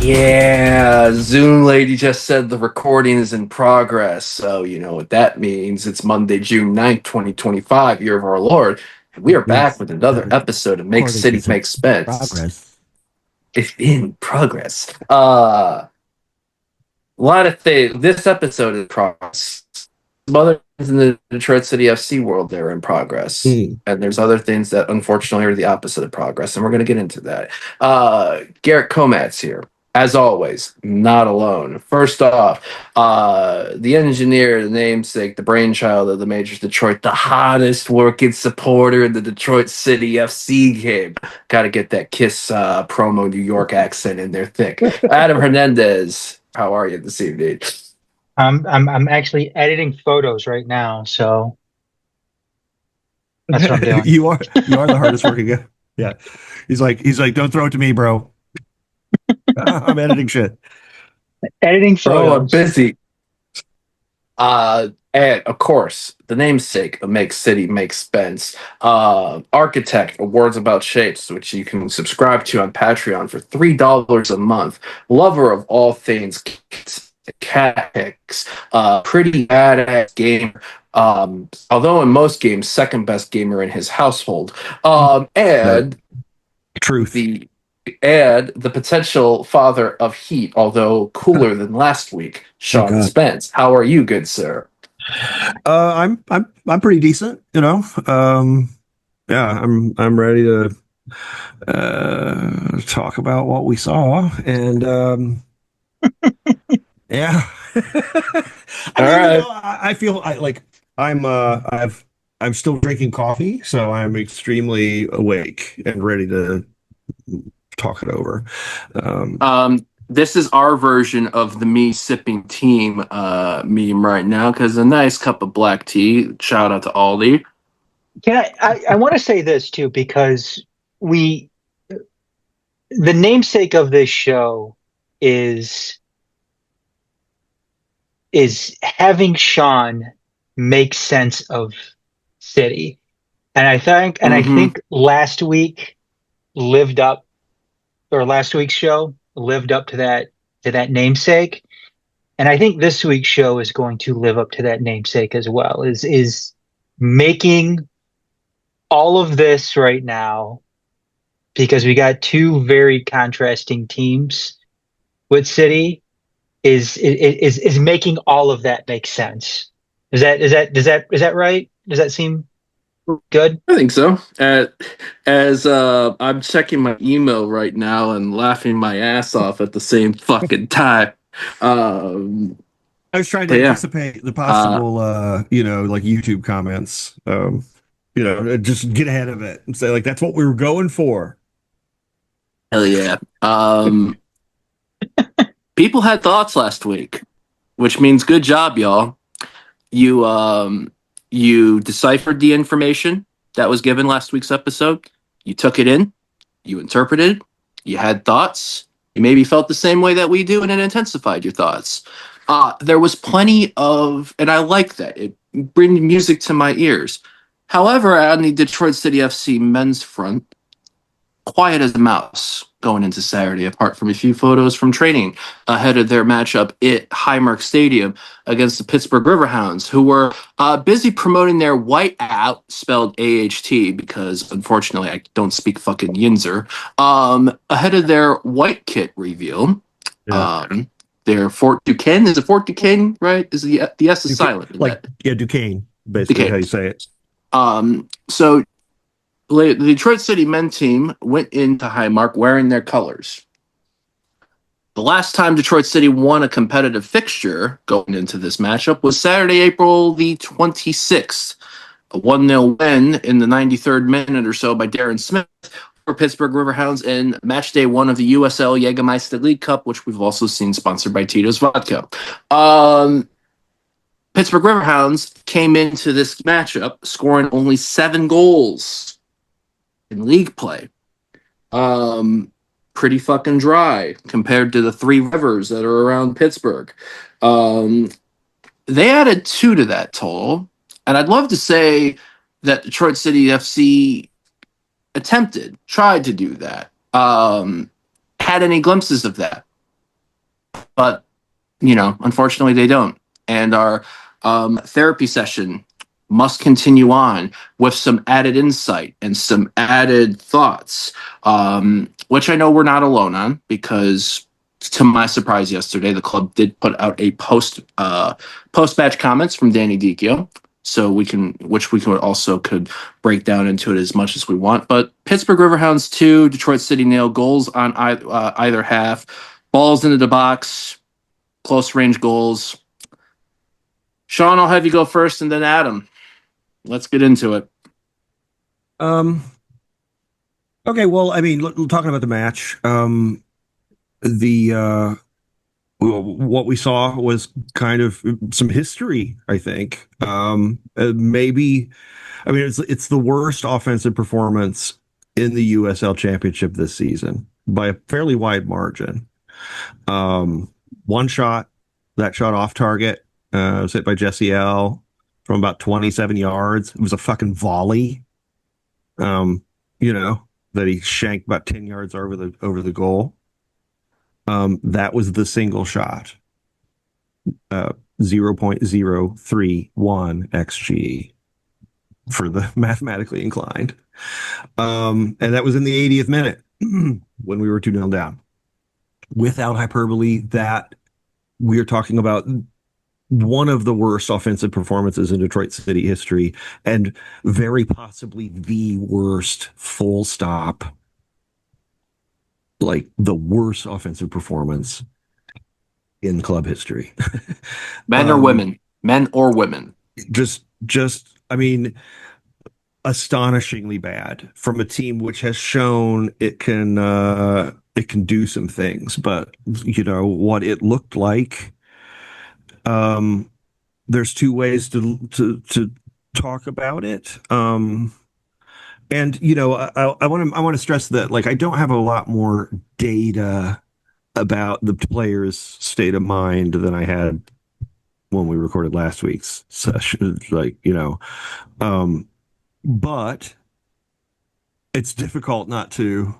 Yeah, Zoom lady just said the recording is in progress. So, you know what that means. It's Monday, June 9th, 2025, year of our Lord. And we are It back means with another the episode of Make recording City is in Make Spence. progress. It's in progress. A lot of things. This episode is in progress. Some other things in the Detroit City FC world, they're in progress. Mm. And there's other things that unfortunately are the opposite of progress, and we're going to get into that. Garret Komat's here. As always, not alone. First off, the engineer, the namesake, the brainchild of the Majors Detroit, the hottest working supporter in the Detroit City FC game. Got to get that Kiss promo New York accent in there thick. Adam Hernandez, how are you this evening? I'm actually editing photos right now, so that's what I'm doing. You are the hardest working guy. Yeah. He's like, don't throw it to me, bro. I'm editing shit. Editing Bro, I'm photos. busy. And of course, the namesake of Make City Make Spence, architect of Words About Shapes, which you can subscribe to on Patreon for $3 a month. Lover of all things cat picks, pretty badass gamer. Although in most games, second best gamer in his household. And Truth. the potential father of Heat, although cooler than last week, Sean God. Spence. How are you, good sir? I'm pretty decent, you know. Yeah, I'm ready to talk about what we saw, and yeah. I All mean, you right. know, I feel like I'm still drinking coffee, so I'm extremely awake and ready to talk it over. This is our version of the me sipping team meme right now because a nice cup of black tea. Shout out to Aldi. I want to say this too because we the namesake of this show is is having Sean make sense of City. And I Mm-hmm. think lived up last week's show lived up to that namesake. And I think this week's show is going to live up to that namesake as well. Is making all of this right now because we got two very contrasting teams with City is making all of that make sense. Is that right? Does that seem good? I think so. As I'm checking my email right now and laughing my ass off at the same fucking time. Um, I was trying to but yeah, anticipate the uh, possible, like YouTube comments. Just get ahead of it and say like that's what we were going for. hell yeah. People had thoughts last week, which means good job, y'all. You deciphered the information that was given last week's episode. You took it in, you interpreted, you had thoughts. You maybe felt the same way that we do, and it intensified your thoughts. There was plenty of, and I like that. It brings music to my ears. However, on the Detroit City FC men's front, quiet as a mouse going into Saturday, apart from a few photos from training ahead of their matchup at Highmark Stadium against the Pittsburgh Riverhounds, who were busy promoting their white out, spelled AHT, because unfortunately I don't speak fucking Yinzer, ahead of their white kit reveal. Yeah. Their Fort Duquesne, is it Fort Duquesne, right? Is the S is silent in Like that? yeah, Duquesne, basically Duquesne. how you say it. So the Detroit City men team went into Highmark wearing their colors. The last time Detroit City won a competitive fixture going into this matchup was Saturday, April the 26th. A 1-0 win in the 93rd minute or so by Darren Smith for Pittsburgh Riverhounds in match day one of the USL Jägermeister League Cup, which we've also seen sponsored by Tito's Vodka. Pittsburgh Riverhounds came into this matchup scoring only 7 goals in league play. Pretty fucking dry compared to the 3 rivers that are around Pittsburgh. They added 2 to that total, and I'd love to say that Detroit City FC tried to do that. Had any glimpses of that? but unfortunately, they don't. And our therapy session must continue on with some added insight and some added thoughts, which I know we're not alone on because, to my surprise, yesterday the club did put out a post match comments from Danny Dicchio. So which we can also could break down into it as much as we want. But Pittsburgh Riverhounds 2, Detroit City Nail, goals on either half, balls into the box, close range goals. Sean, I'll have you go first, and then Adam. Let's get into it. Um, okay, well, I mean, talking about the match, the what we saw was kind of some history, I think. Maybe, I mean, it's the worst offensive performance in the USL Championship this season by a fairly wide margin. One shot, that shot off target, was hit by Jesse L from about 27 yards. It was a fucking volley. Um, you know, that he shanked about 10 yards over the goal. That was the single shot. 0.031 xg for the mathematically inclined. And that was in the 80th minute when we were 2-0 down. Without hyperbole, that we are talking about one of the worst offensive performances in Detroit City history, and very possibly the worst, full stop, like the worst offensive performance in club history. Men or women? Men or women? Just, I mean, astonishingly bad from a team which has shown it can do some things, but what it looked like. There's two ways to talk about it. And I want to stress that, like, I don't have a lot more data about the players' state of mind than I had when we recorded last week's session. Like, but it's difficult not to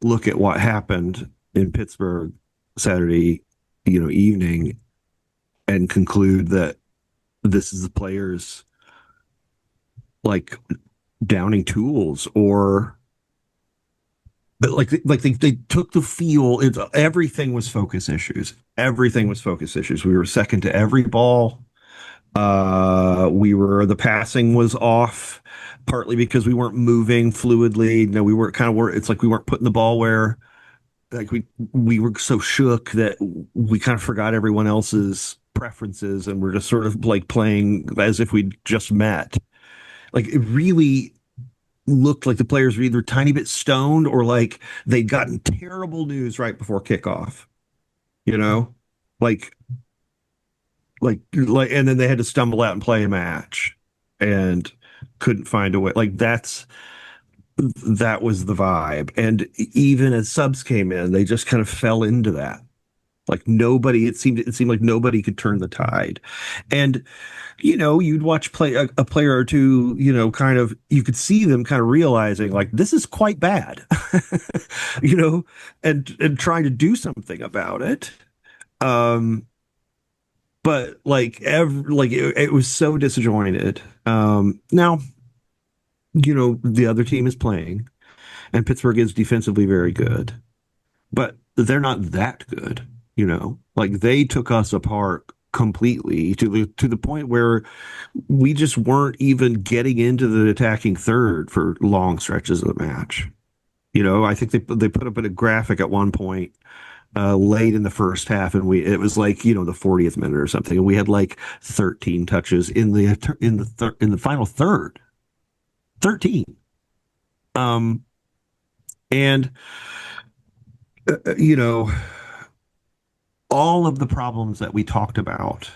look at what happened in Pittsburgh Saturday, evening, and conclude that this is the players like downing tools, or but they took the feel. Everything was focus issues. Everything was focus issues. We were second to every ball. The passing was off, partly because we weren't moving fluidly. We were it's like we weren't putting the ball where, like, we were so shook that we kind of forgot everyone else's preferences, and we're just sort of like playing as if we'd just met. Like, it really looked like the players were either a tiny bit stoned or like they'd gotten terrible news right before kickoff, you know, like, and then they had to stumble out and play a match and couldn't find a way. Like, that was the vibe. And even as subs came in, they just kind of fell into that. Like, it seemed like nobody could turn the tide. And you'd watch a player or two, kind of, you could see them kind of realizing, like, this is quite bad, and trying to do something about it. But like, it was so disjointed. Now, the other team is playing, and Pittsburgh is defensively very good, but they're not that good. Like, they took us apart completely to the point where we just weren't even getting into the attacking third for long stretches of the match. I think they put up a graphic at one point late in the first half, and it was like, the 40th minute or something, and we had like 13 touches in the final third. 13. And all of the problems that we talked about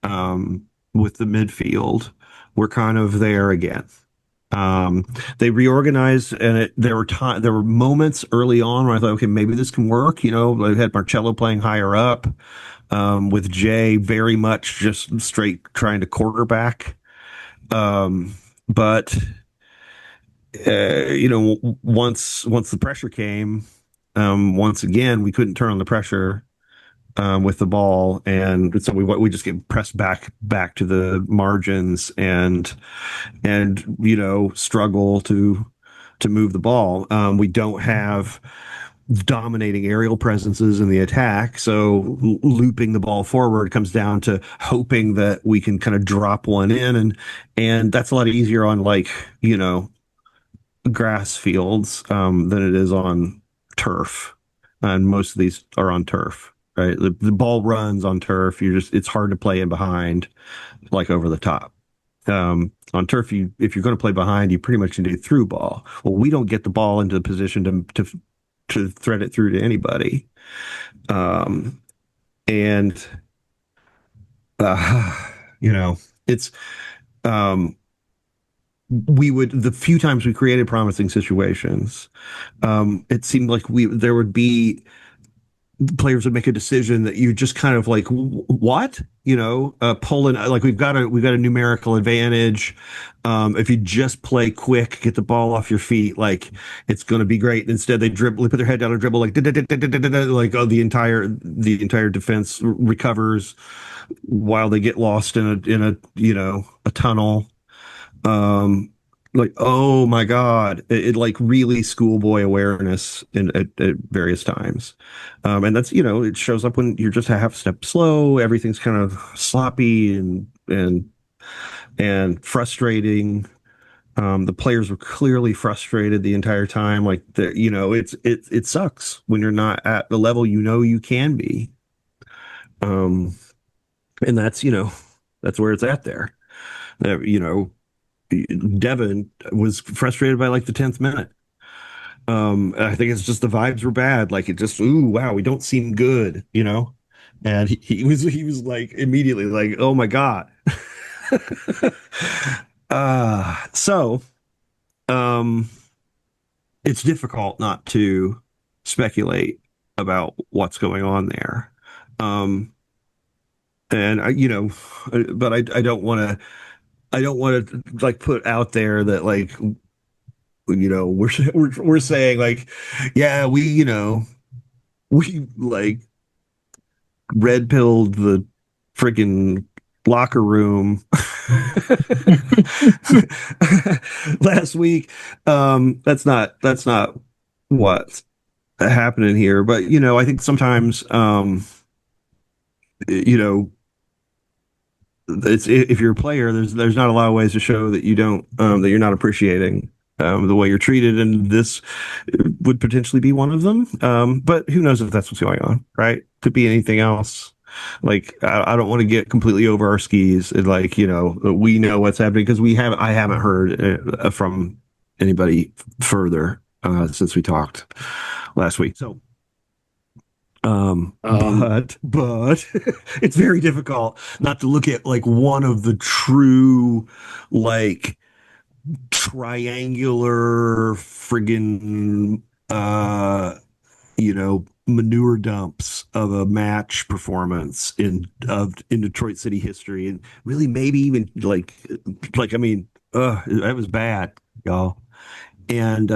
with the midfield were kind of there again. They reorganized, and there were moments early on where I thought, okay, maybe this can work. I had Marcello playing higher up, with Jay very much just straight trying to quarterback. But once the pressure came, once again we couldn't turn on the pressure. with the ball, and so we just get pressed back to the margins and struggle to move the ball. We don't have dominating aerial presences in the attack, so looping the ball forward comes down to hoping that we can kind of drop one in, and that's a lot easier on grass fields than it is on turf, and most of these are on turf. Right, the ball runs on turf. It's hard to play in behind, like over the top. On turf, if you're going to play behind, you pretty much can do through ball. Well, we don't get the ball into the position to thread it through to anybody. And uh, you know, it's the few times we created promising situations, it seemed like there would be players would make a decision that you just kind of like, what, pulling, like we've got a numerical advantage. If you just play quick, get the ball off your feet, like it's going to be great. Instead, they put their head down and dribble, like like the entire defense recovers while they get lost in a tunnel. Like, oh my God, it like really schoolboy awareness at various times. And that's, it shows up when you're just a half step slow, everything's kind of sloppy and frustrating. The players were clearly frustrated the entire time. Like it sucks when you're not at the level you can be. And that's where it's at there. Devin was frustrated by like the 10th minute. I think it's just the vibes were bad. Like it just, ooh, wow, we don't seem good, And he was like immediately like, oh my God. So it's difficult not to speculate about what's going on there. And I don't want to like put out there that like we're saying like, yeah, we like red pilled the freaking locker room last week. That's not what's happening here, but I think sometimes you know it's, if you're a player, there's not a lot of ways to show that you don't that you're not appreciating the way you're treated, and this would potentially be one of them. But who knows if that's what's going on, right? Could be anything else. Like I don't want to get completely over our skis. And like we know what's happening because I haven't heard from anybody further since we talked last week. So but it's very difficult not to look at like one of the true like triangular friggin manure dumps of a match performance in Detroit City history, and really maybe even I mean that was bad, y'all. And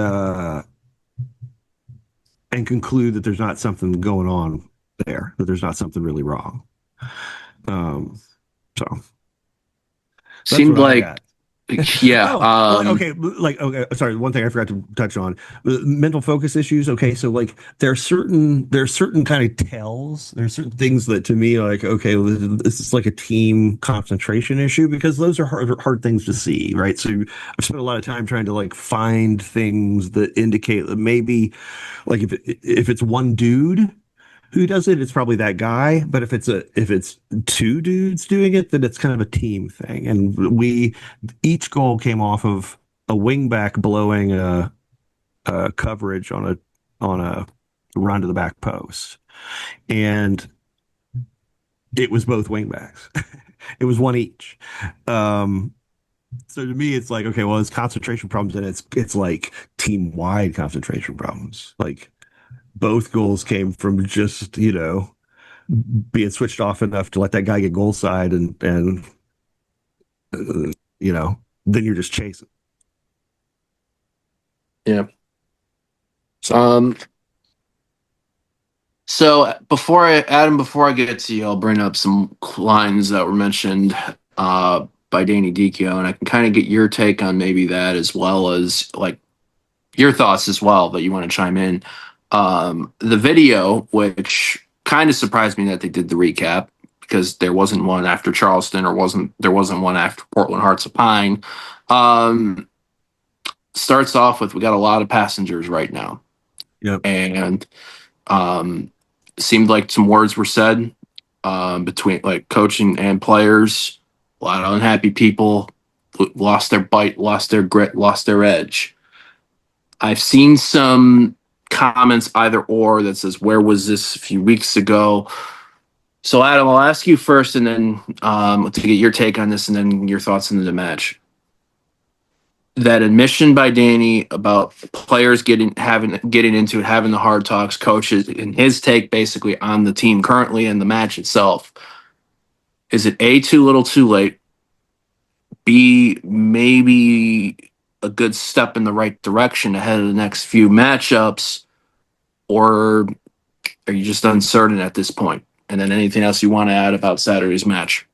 conclude that there's not something going on there, that there's not something really wrong. So that's Seemed what I like, got. yeah. Okay. Sorry, one thing I forgot to touch on: mental focus issues. Okay, so like there are certain kind of tells. There are certain things that to me like, okay, this is like a team concentration issue because those are hard things to see, right? So I've spent a lot of time trying to like find things that indicate that maybe like if it's one dude who does it, it's probably that guy. But if it's two dudes doing it, then it's kind of a team thing. And each goal came off of a wingback blowing a coverage on a run to the back post, and it was both wingbacks. It was one each. So to me, it's like, okay, well, it's concentration problems, and it's like team wide concentration problems. Like both goals came from just being switched off enough to let that guy get goal side, and then you're just chasing. Yeah. So Um, So before I get to you, I'll bring up some lines that were mentioned by Danny Dichio, and I can kind of get your take on maybe that as well as like your thoughts as well that you want to chime in. The video, which kind of surprised me that they did the recap because there wasn't one after Charleston or there wasn't one after Portland Hearts of Pine. Um, Starts off with we got a lot of passengers right now, Yep. and um, seemed like some words were said between like coaching and players. A lot of unhappy people lost their bite, lost their grit, lost their edge. I've seen some comments either or that says, "Where was this a few weeks ago?" So, Adam, I'll ask you first, and then to get your take on this, and then your thoughts on the match. That admission by Danny about players getting into it, having the hard talks, coaches, and his take basically on the team currently and the match itself. Is it A, too little, too late? B, maybe a good step in the right direction ahead of the next few matchups? Or are you just uncertain at this point? And then anything else you want to add about Saturday's match?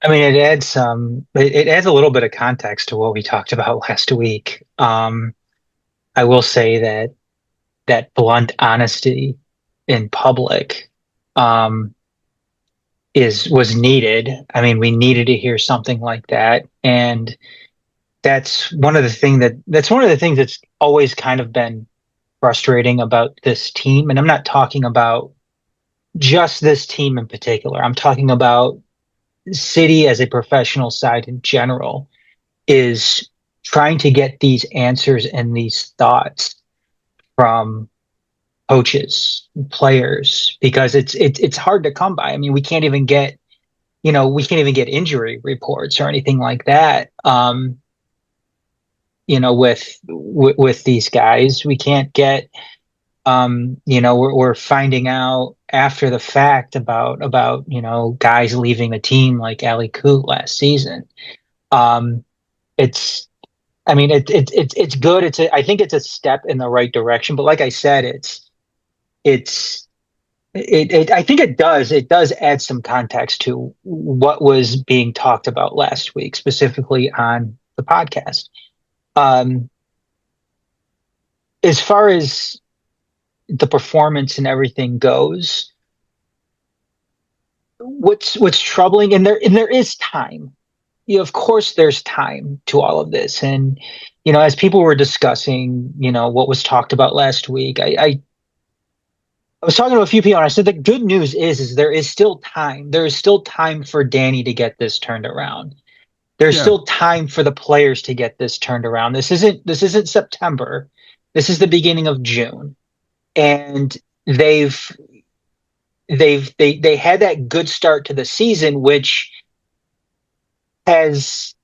I mean, it adds a little bit of context to what we talked about last week. I will say that blunt honesty in public was needed. I mean, we needed to hear something like that, and that's one of the things that's always kind of been frustrating about this team. And I'm not talking about just this team in particular. I'm talking about City as a professional side in general is trying to get these answers and these thoughts from coaches, players, because it's hard to come by. I mean, we can't even get injury reports or anything like that. With these guys, we can't get. We're finding out after the fact about guys leaving the team like Ali Coote last season. It's I mean it's good. I think it's a step in the right direction. But like I said, I think it does add some context to what was being talked about last week, specifically on the podcast. As far as the performance and everything goes, what's troubling, and there is time. Of course there's time to all of this. And, as people were discussing, what was talked about last week, I was talking to a few people and I said the good news is there is still time. There is still time for Danny to get this turned around. There's still time for the players to get this turned around. This isn't September. This is the beginning of June. And they had that good start to the season, which has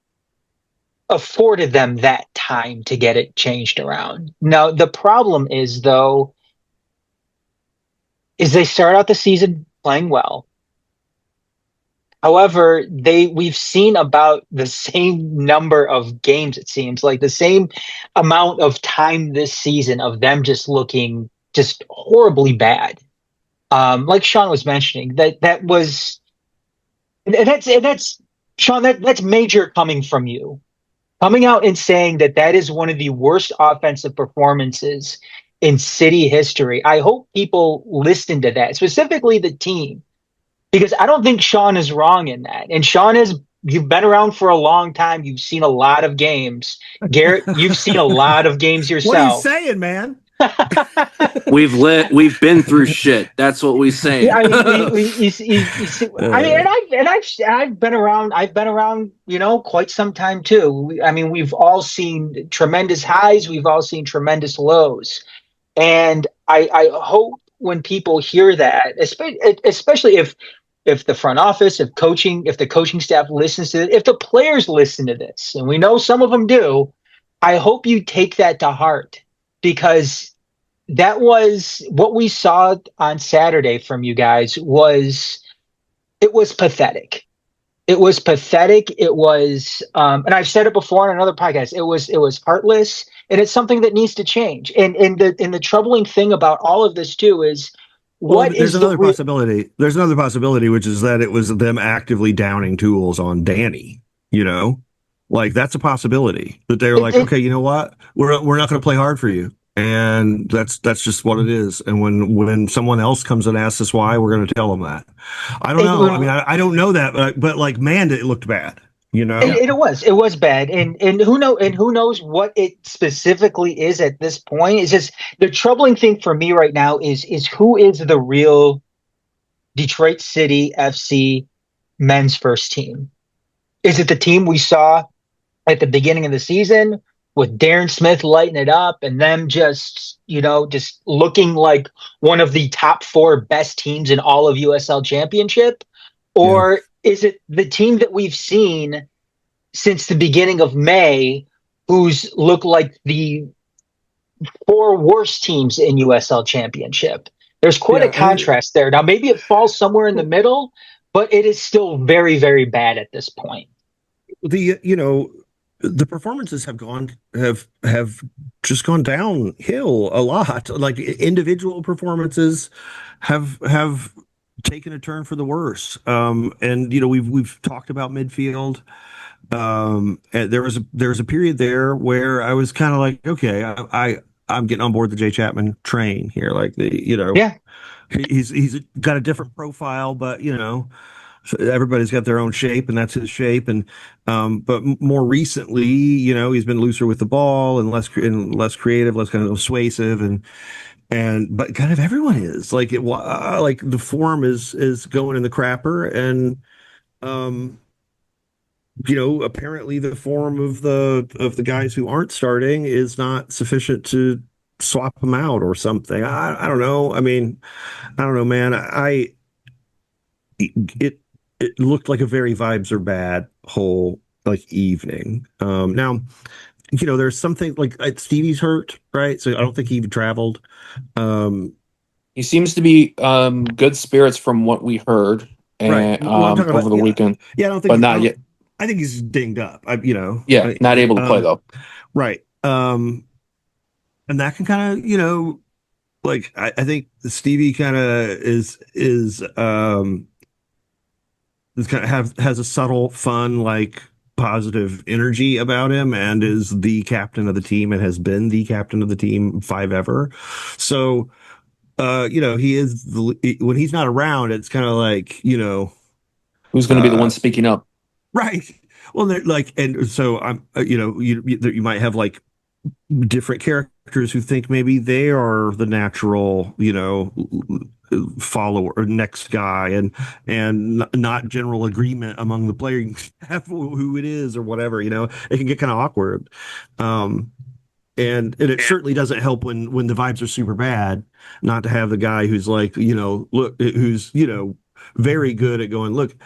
afforded them that time to get it changed around. Now, the problem is, though, is they start out the season playing well. However, we've seen about the same number of games, it seems like the same amount of time this season of them just looking just horribly bad. Like Sean was mentioning, that's Sean, that's major coming from you. Coming out and saying that is one of the worst offensive performances in City history. I hope people listen to that, specifically the team, because I don't think Sean is wrong in that. And Sean you've been around for a long time. You've seen a lot of games. Garrett, you've seen a lot of games yourself. What are you saying, man? We've been through shit. That's what we say. I mean, I've been around. I've been around, quite some time too. I mean, we've all seen tremendous highs. We've all seen tremendous lows, and I hope when people hear that, especially if the front office, if the coaching staff listens to it, if the players listen to this, and we know some of them do, I hope you take that to heart, because that was what we saw on Saturday from you guys. It was pathetic. It was pathetic. It was, and I've said it before on another podcast. It was heartless, and it's something that needs to change. And the troubling thing about all of this too is what there's is the another real? possibility. There's another possibility, which is that it was them actively downing tools on Danny. You know, like that's a possibility that they were It, like, it, okay, you know what, we're not going to play hard for you, and that's just what it is. And when someone else comes and asks us why, we're going to tell them that. I don't it, know. I mean, I don't know that, but like, man, it looked bad. You know? it was bad, and who knows what it specifically is at this point. It's just the troubling thing for me right now is who is the real Detroit City FC men's first team? Is it the team we saw at the beginning of the season with Darren Smith lighting it up and them just looking like one of the top four best teams in all of USL Championship? Yeah. Or is it the team that we've seen since the beginning of May who's looked like the four worst teams in USL Championship? There's quite a Yeah. contrast there. Now, maybe it falls somewhere in the middle, but it is still very, very bad at this point. The performances have just gone downhill a lot. Like individual performances have taken a turn for the worse. And we've talked about midfield. And there was a period there where I was kind of like, okay, I'm getting on board the Jay Chapman train here. Like Yeah. he's got a different profile, but so everybody's got their own shape, and that's his shape. And but more recently, he's been looser with the ball and less creative, less kind of persuasive, and but kind of everyone is like like the form is going in the crapper, and um apparently the form of the guys who aren't starting is not sufficient to swap them out or something. I don't know. I mean, I don't know, man. It looked like a very vibes are bad whole like evening. Now, there's something like Stevie's hurt, right? So I don't think he even traveled. Um, He seems to be good spirits from what we heard right. and Well, I'm talking over about, the weekend, yeah, I don't think but not yet. I think he's dinged up. Yeah, not able to play though. Right. And that can kind of, like I think Stevie kind of is kind of has a subtle, fun, like positive energy about him, and is the captain of the team and has been the captain of the team five ever. So, he is when he's not around, it's kind of like, Who's going to be the one uh, speaking up? right. Well, they're like, and so I'm, you might have like different characters who think maybe they are the natural, follower or next guy, and not general agreement among the playing staff who it is or whatever. It can get kind of awkward. And it certainly doesn't help when the vibes are super bad, not to have the guy who's like, look, who's very good at going, look,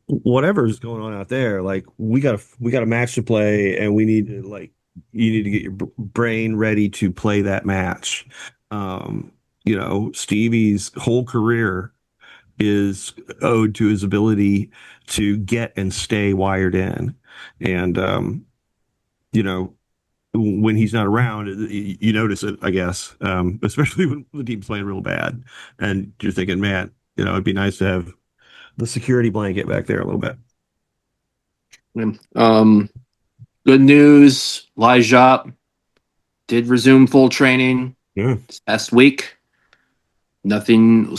whatever's going on out there, like we got a match to play, and we need to like you need to get your brain ready to play that match. Stevie's whole career is owed to his ability to get and stay wired in, and you know when he's not around, you notice it, I guess, especially when the team's playing real bad, and you're thinking, man, it'd be nice to have the security blanket back there a little bit. Good news, Lijop did resume full training Yeah, this past week. Nothing,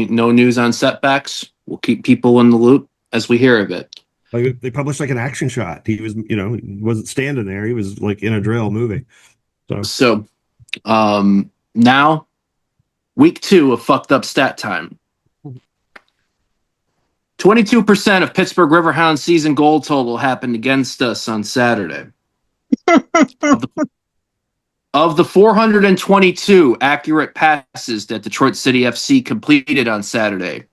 no news on setbacks. We'll keep people in the loop as we hear of it. like they published like an action shot. He was, he wasn't standing there. He was like in a drill moving. So, now week 2 of fucked up stat time. 22% of Pittsburgh Riverhounds season goal total happened against us on Saturday. Of the 422 accurate passes that Detroit City FC completed on Saturday,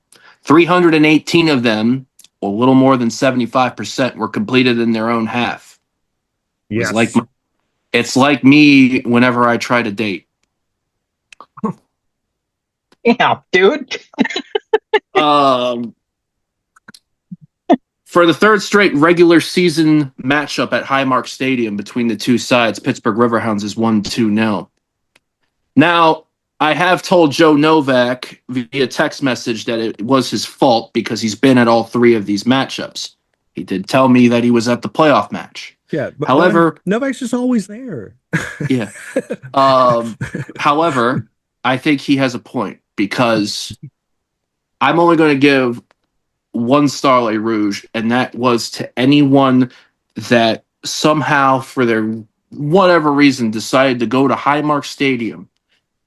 318 of them, a little more than 75%, were completed in their own half. Yes. It's like me whenever I try to date. Yeah, dude. For the third straight regular season matchup at Highmark Stadium between the two sides, Pittsburgh Riverhounds is 1-2-0. Now, I have told Joe Novak via text message that it was his fault because he's been at all three of these matchups. He did tell me that he was at the playoff match. Yeah, but However, Novak's just always there. yeah. However, I think he has a point because I'm only going to give one Starlight Rouge, and that was to anyone that somehow, for their whatever reason, decided to go to Highmark Stadium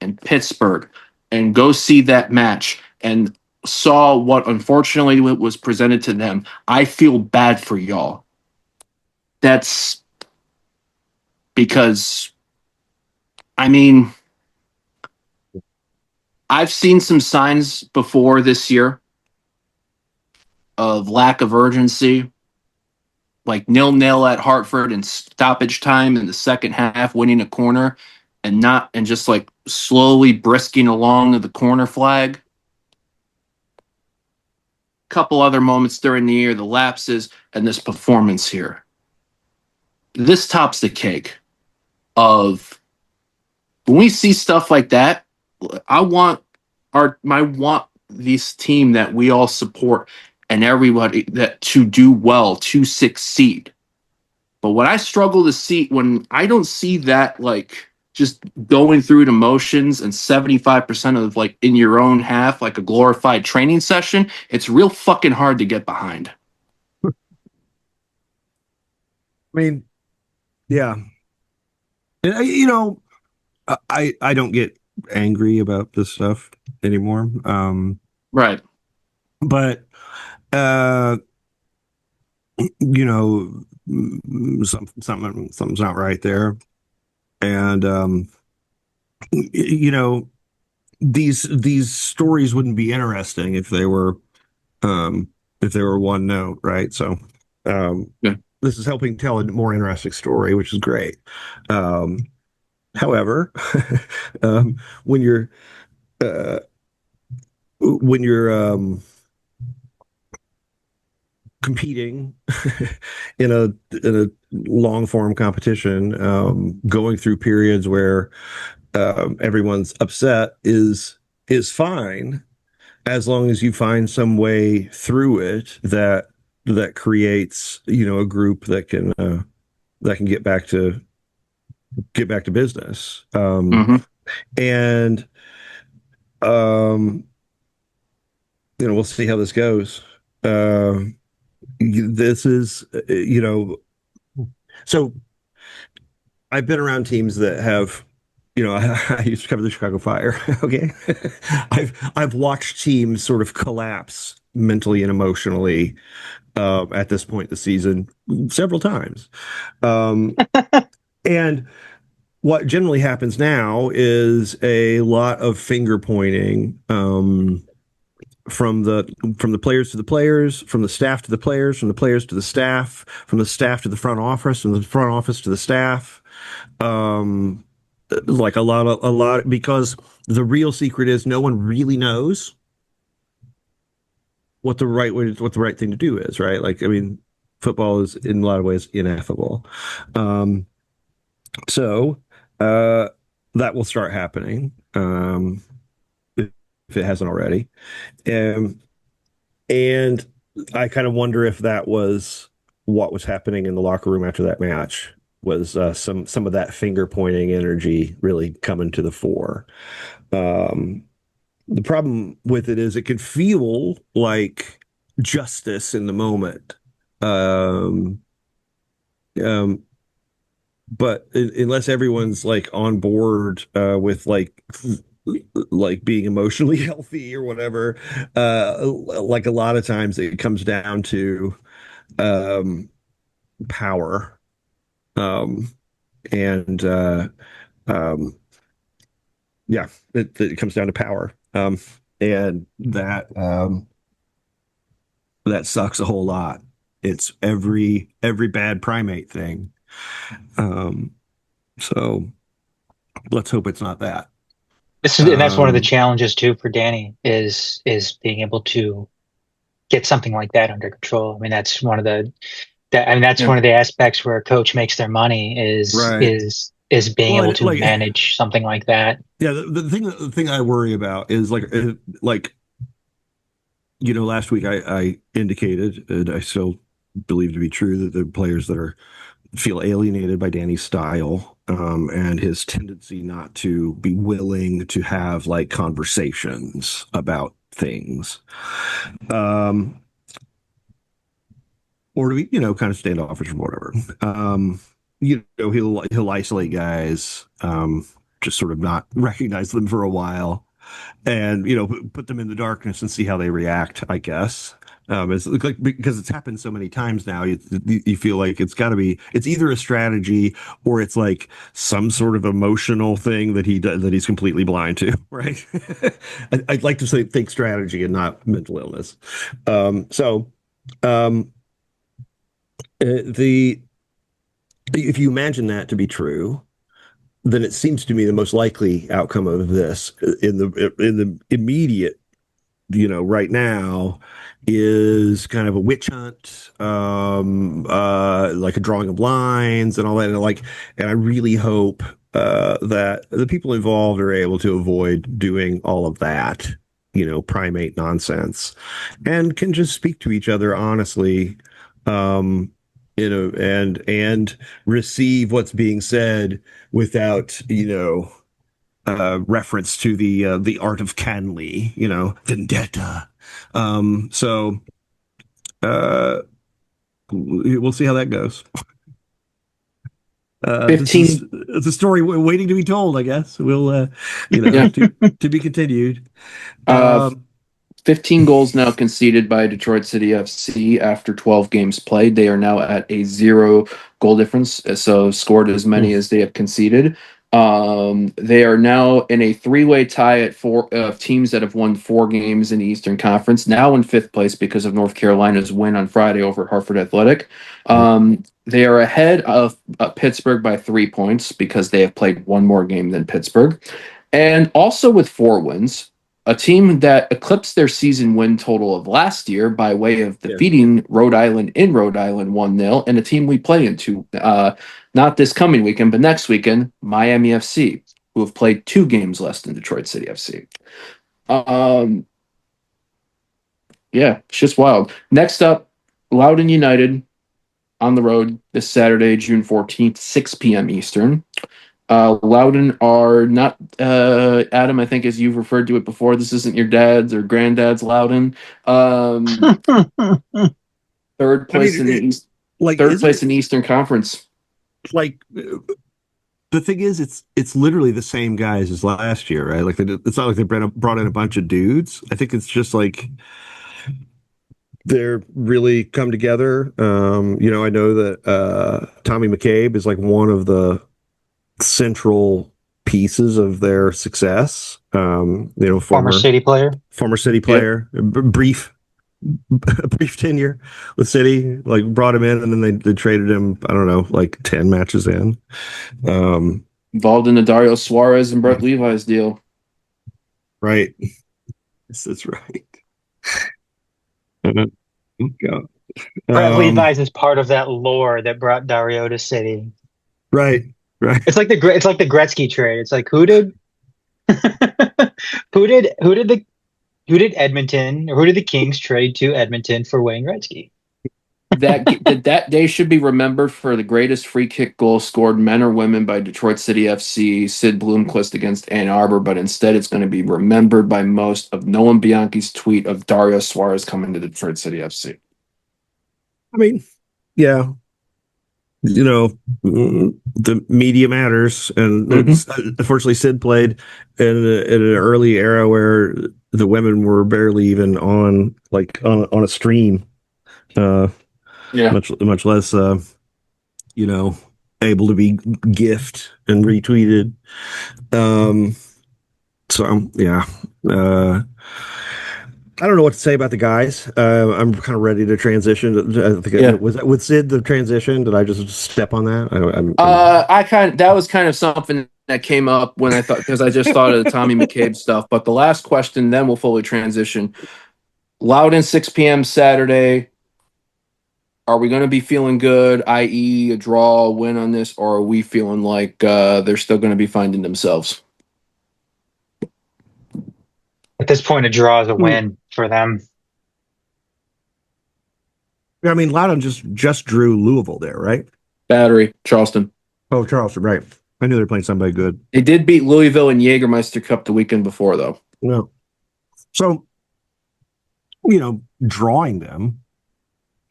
in Pittsburgh and go see that match and saw what unfortunately was presented to them. I feel bad for y'all. That's because, I mean, I've seen some signs before this year of lack of urgency, like 0-0 at Hartford and stoppage time in the second half, winning a corner and just like slowly brisking along to the corner flag. Couple other moments during the year, the lapses, and this performance here. This tops the cake of when we see stuff like that. I want this team that we all support and everybody that to do well, to succeed. But what I struggle to see when I don't see that, like just going through the motions and 75% of like in your own half, like a glorified training session, it's real fucking hard to get behind. I mean, yeah. And I don't get angry about this stuff anymore. Right. But something's not right there. And these stories wouldn't be interesting if they were one note, right? So Yeah. this is helping tell a more interesting story, which is great. However, when you're competing in a long form competition, going through periods where everyone's upset is fine, as long as you find some way through it that creates a group that can get back to business. Mm-hmm. And we'll see how this goes. This is so I've been around teams that have, I used to cover the Chicago Fire. Okay. I've watched teams sort of collapse mentally and emotionally at this point in the season several times. And what generally happens now is a lot of finger pointing from the players to the players, from the staff to the players, from the players to the staff, from the staff to the front office, from the front office to the staff. Like a lot, because the real secret is no one really knows what the right thing to do is, right? Like, I mean, football is in a lot of ways ineffable. So that will start happening if it hasn't already. And I kind of wonder if that was what was happening in the locker room after that match, was some of that finger pointing energy really coming to the fore. The problem with it is it can feel like justice in the moment. But unless everyone's like on board with like being emotionally healthy or whatever, like a lot of times it comes down to power, and yeah, it comes down to power, and that sucks a whole lot. It's every bad primate thing. So let's hope it's not that. And that's one of the challenges too for Danny is being able to get something like that under control. I mean, that's one of the one of the aspects where a coach makes their money is Right. is being Well, able to like, manage something like that. yeah, the thing I worry about is like last week I indicated, and I still believe to be true, that the players that feel alienated by Danny's style, and his tendency not to be willing to have like conversations about things, or to be, kind of standoffish or whatever. He'll isolate guys, just sort of not recognize them for a while, and put them in the darkness and see how they react, I guess. It's like, because it's happened so many times now, you feel like it's either a strategy, or it's like some sort of emotional thing that he's completely blind to, right? I'd like to think strategy and not mental illness. So the if you imagine that to be true, then it seems to me the most likely outcome of this in the immediate, right now, is kind of a witch hunt, like a drawing of lines and all that. And I really hope that the people involved are able to avoid doing all of that, primate nonsense, and can just speak to each other honestly, and receive what's being said without, reference to the art of Canley, vendetta. So we'll see how that goes. 15 It's a story waiting to be told, I guess. We'll, Yeah. to be continued. uh 15 goals now conceded by Detroit City FC after 12 games played. They are now at a 0 goal difference, so scored as many as they have conceded. They are now in a three-way tie at four of teams that have won 4 games in the Eastern Conference, now in fifth place because of North Carolina's win on Friday over Hartford Athletic. They are ahead of Pittsburgh by 3 points because they have played one more game than Pittsburgh. And also with 4 wins, a team that eclipsed their season win total of last year by way of defeating Rhode Island in Rhode Island 1-0, and a team we play into, not this coming weekend, but next weekend, Miami FC, who have played 2 games less than Detroit City FC. Yeah, it's just wild. Next up, Loudoun United on the road this Saturday, June 14th, 6 p.m. Eastern. Loudoun are not, Adam, I think as you've referred to it before, this isn't your dad's or granddad's Loudoun. Third place in the East, third place in the Eastern Conference. Like, the thing is, it's literally the same guys as last year, right? Like, it's not like they brought in a bunch of dudes. I think it's just like they're really come together. I know that Tommy McCabe is like one of the central pieces of their success. Former City player, brief tenure with City, like brought him in, and then they traded him, I don't know, like 10 matches in. Involved in the Dario Suarez and Brett Levi's deal. Right. Yes, that's right. Oh, God. Brett Levi's is part of that lore that brought Dario to City. Right. It's like the Gretzky trade. It's like who did Edmonton, or who did the Kings trade to Edmonton for Wayne Gretzky? That day should be remembered for the greatest free kick goal scored, men or women, by Detroit City FC, Sid Bloomquist against Ann Arbor, but instead it's going to be remembered by most of Noam Bianchi's tweet of Dario Suarez coming to Detroit City FC. I mean, yeah. The media matters, and unfortunately, Sid played in an early era where the women were barely even on a stream, much less able to be gift and retweeted. So yeah. I don't know what to say about the guys. I'm kind of ready to transition. I think was that with Sid, the transition? Did I just step on that? That was kind of something that came up when I thought, because I just thought of the Tommy McCabe stuff. But the last question, then we'll fully transition. Loudoun, 6 p.m. Saturday. Are we going to be feeling good, i.e., a draw, a win on this, or are we feeling like they're still going to be finding themselves? At this point, a draw is a Hmm. win for them. I mean, Loudon just drew Louisville there, right? Battery, Charleston. Oh, Charleston, right. I knew they were playing somebody good. They did beat Louisville in Jägermeister Cup the weekend before, though. No. So, drawing them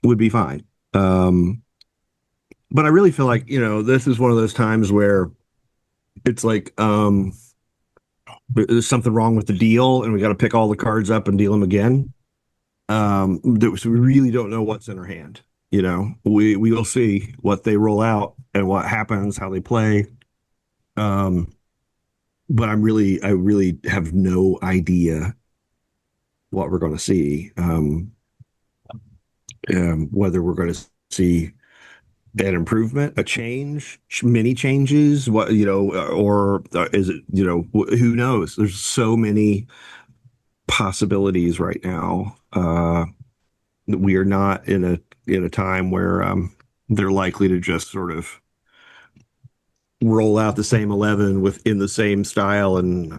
would be fine. But I really feel like, this is one of those times where it's like there's something wrong with the deal and we got to pick all the cards up and deal them again. So we really don't know what's in our hand. We will see what they roll out and what happens, how they play. But I really have no idea what we're going to see. Whether we're going to see an improvement, a change, many changes, or is it, who knows? There's so many possibilities right now. We are not in a time where they're likely to just sort of roll out the same 11 within the same style and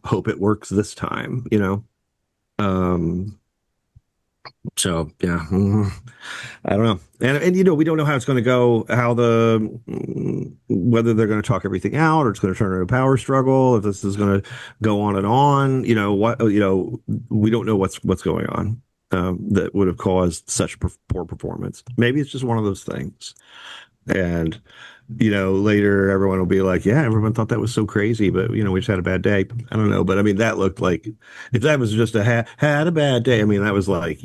hope it works this time. So yeah, I don't know, and we don't know how it's going to go, how whether they're going to talk everything out or it's going to turn into a power struggle, if this is going to go on and on. We don't know what's going on that would have caused such poor performance. Maybe it's just one of those things, and later everyone will be like, yeah, everyone thought that was so crazy, but we just had a bad day. I don't know, but I mean, that looked like, if that was just had a bad day, I mean, that was like,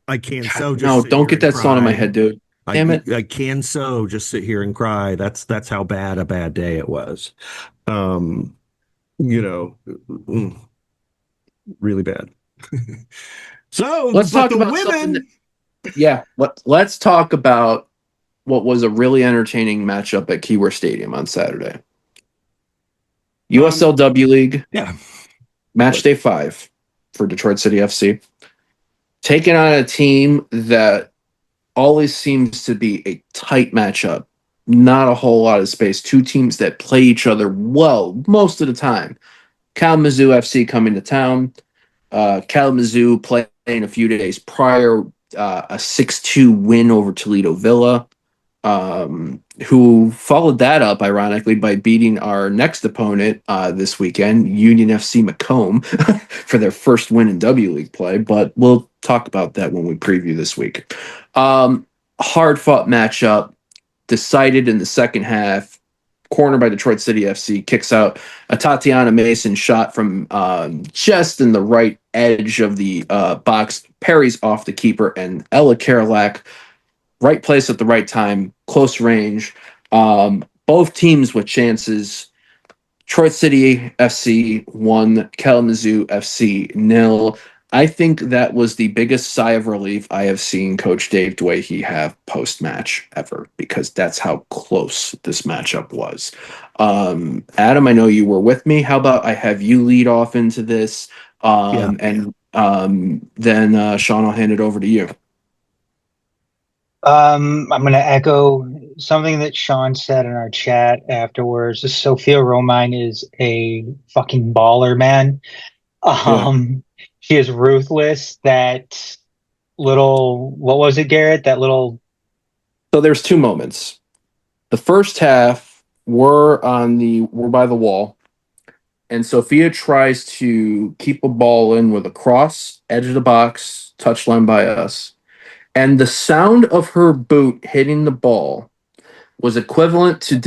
I can't so just No, sit don't here get and that song in my cry. head, dude. Damn it. I can so just sit here and cry. That's how bad a bad day it was. You know, really bad. So, Let's but talk the about something women. let's talk about what was a really entertaining matchup at Keyword Stadium on Saturday. USLW League, Yeah. match day 5 for Detroit City FC. Taking on a team that always seems to be a tight matchup. Not a whole lot of space. Two teams that play each other well most of the time. Kalamazoo FC coming to town. Kalamazoo playing a few days prior a 6-2 win over Toledo Villa, who followed that up, ironically, by beating our next opponent this weekend, Union FC Macomb, for their first win in W League play. But we'll talk about that when we preview this week. Hard-fought matchup, decided in the second half. Corner by Detroit City FC, kicks out a Tatiana Mason shot from just in the right edge of the box, parries off the keeper, and Ella Karolak, right place at the right time, close range. Both teams with chances. Detroit City FC 1, Kalamazoo FC 0. I think that was the biggest sigh of relief I have seen Coach Dave Dwayhe have post-match ever, because that's how close this matchup was. Adam, I know you were with me. How about I have you lead off into this, and then Sean, I'll hand it over to you. I'm going to echo something that Sean said in our chat afterwards. Sophia Romine is a fucking baller, man. She is ruthless. That little, what was it, Garrett? That little. So there's two moments. The first half, we're by the wall, and Sophia tries to keep a ball in with a cross, edge of the box, touchline by us. And the sound of her boot hitting the ball was equivalent to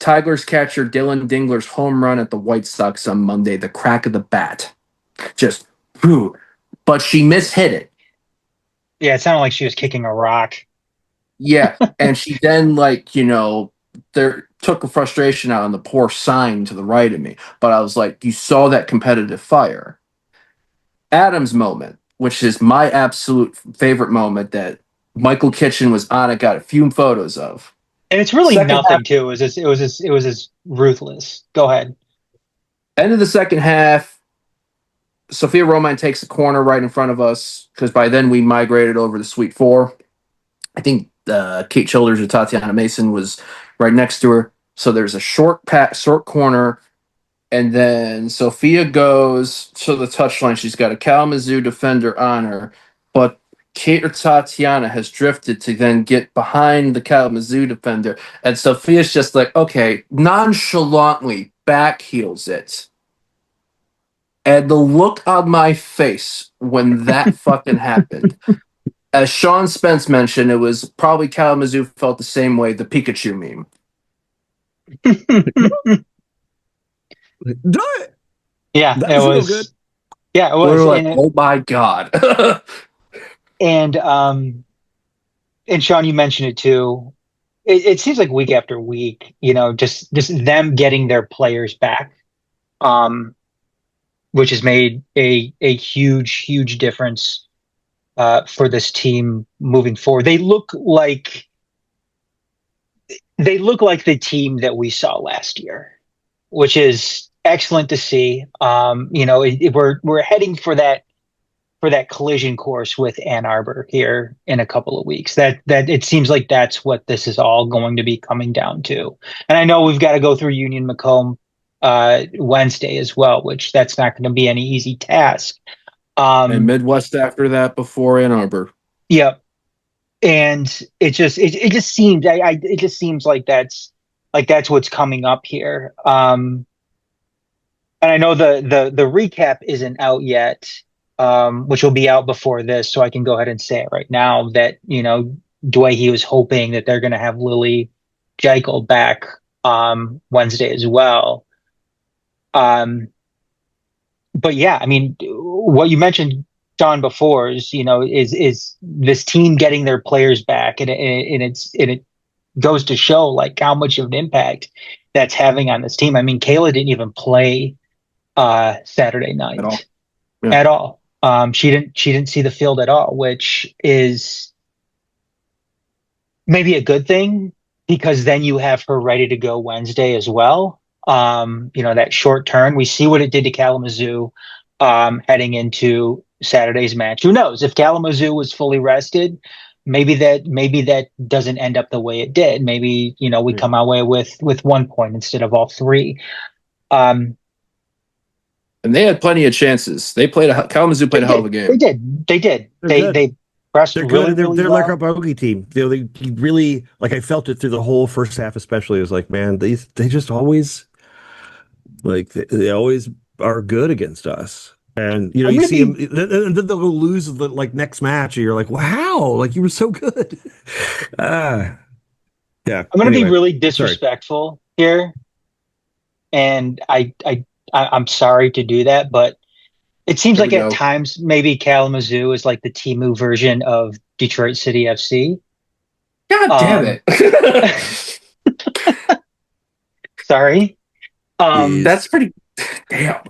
Tigers catcher Dylan Dingler's home run at the White Sox on Monday, the crack of the bat. Just, whew. But she mishit it. Yeah, it sounded like she was kicking a rock. Yeah, and she then, there took a frustration out on the poor sign to the right of me. But I was like, you saw that competitive fire. Adam's moment, which is my absolute favorite moment that Michael Kitchen was on it, got a few photos of. And it's really Second nothing half, too. It was as ruthless. Go ahead. end of the second half, Sophia Romine takes a corner right in front of us because by then we migrated over to Suite 4. I think Kate Childers or Tatiana Mason was right next to her. So there's a short corner, and then Sophia goes to the touchline. She's got a Kalamazoo defender on her, but Kate or Tatiana has drifted to then get behind the Kalamazoo defender, and Sophia's just like, okay, nonchalantly back heels it. And the look on my face when that fucking happened, as Sean Spence mentioned, it was probably Kalamazoo felt the same way, the Pikachu meme. Do it. Yeah, That it was real was good. Yeah, it We was. were like, oh my God. And Sean, you mentioned it too. It seems like week after week, just them getting their players back, which has made a huge difference for this team moving forward. They look like the team that we saw last year, which is excellent to see. We're heading for that collision course with Ann Arbor here in a couple of weeks. That it seems like that's what this is all going to be coming down to. And I know we've got to go through Union Macomb Wednesday as well, which that's not going to be any easy task. And Midwest after that before Ann Arbor. Yep. And it just seems it just seems like that's what's coming up here. And I know the recap isn't out yet, which will be out before this, so I can go ahead and say it right now that Dwayne, he was hoping that they're going to have Lily Jekyll back Wednesday as well. But yeah, I mean, what you mentioned, John, before is this team getting their players back, and it goes to show like how much of an impact that's having on this team. I mean, Kayla didn't even play Saturday night At all. at all. She didn't see the field at all, which is maybe a good thing because then you have her ready to go Wednesday as well. That short turn, we see what it did to Kalamazoo heading into Saturday's match. Who knows if Kalamazoo was fully rested? Maybe that doesn't end up the way it did. Maybe we come away with 1 point instead of all three. And they had plenty of chances. Kalamazoo played a hell of a game. They did. They pressed really, really They're well. like our bogey team. They really, like, I felt it through the whole first half, especially. It was like, man, they just always, like, they always are good against us. And you see them, and then they'll go lose the next match, and you're like, wow, like you were so good. Yeah. I'm going to be really disrespectful here, and I'm sorry to do that, but it seems like at times maybe Kalamazoo is like the Temu version of Detroit City FC. God damn it! Sorry. That's pretty. Damn.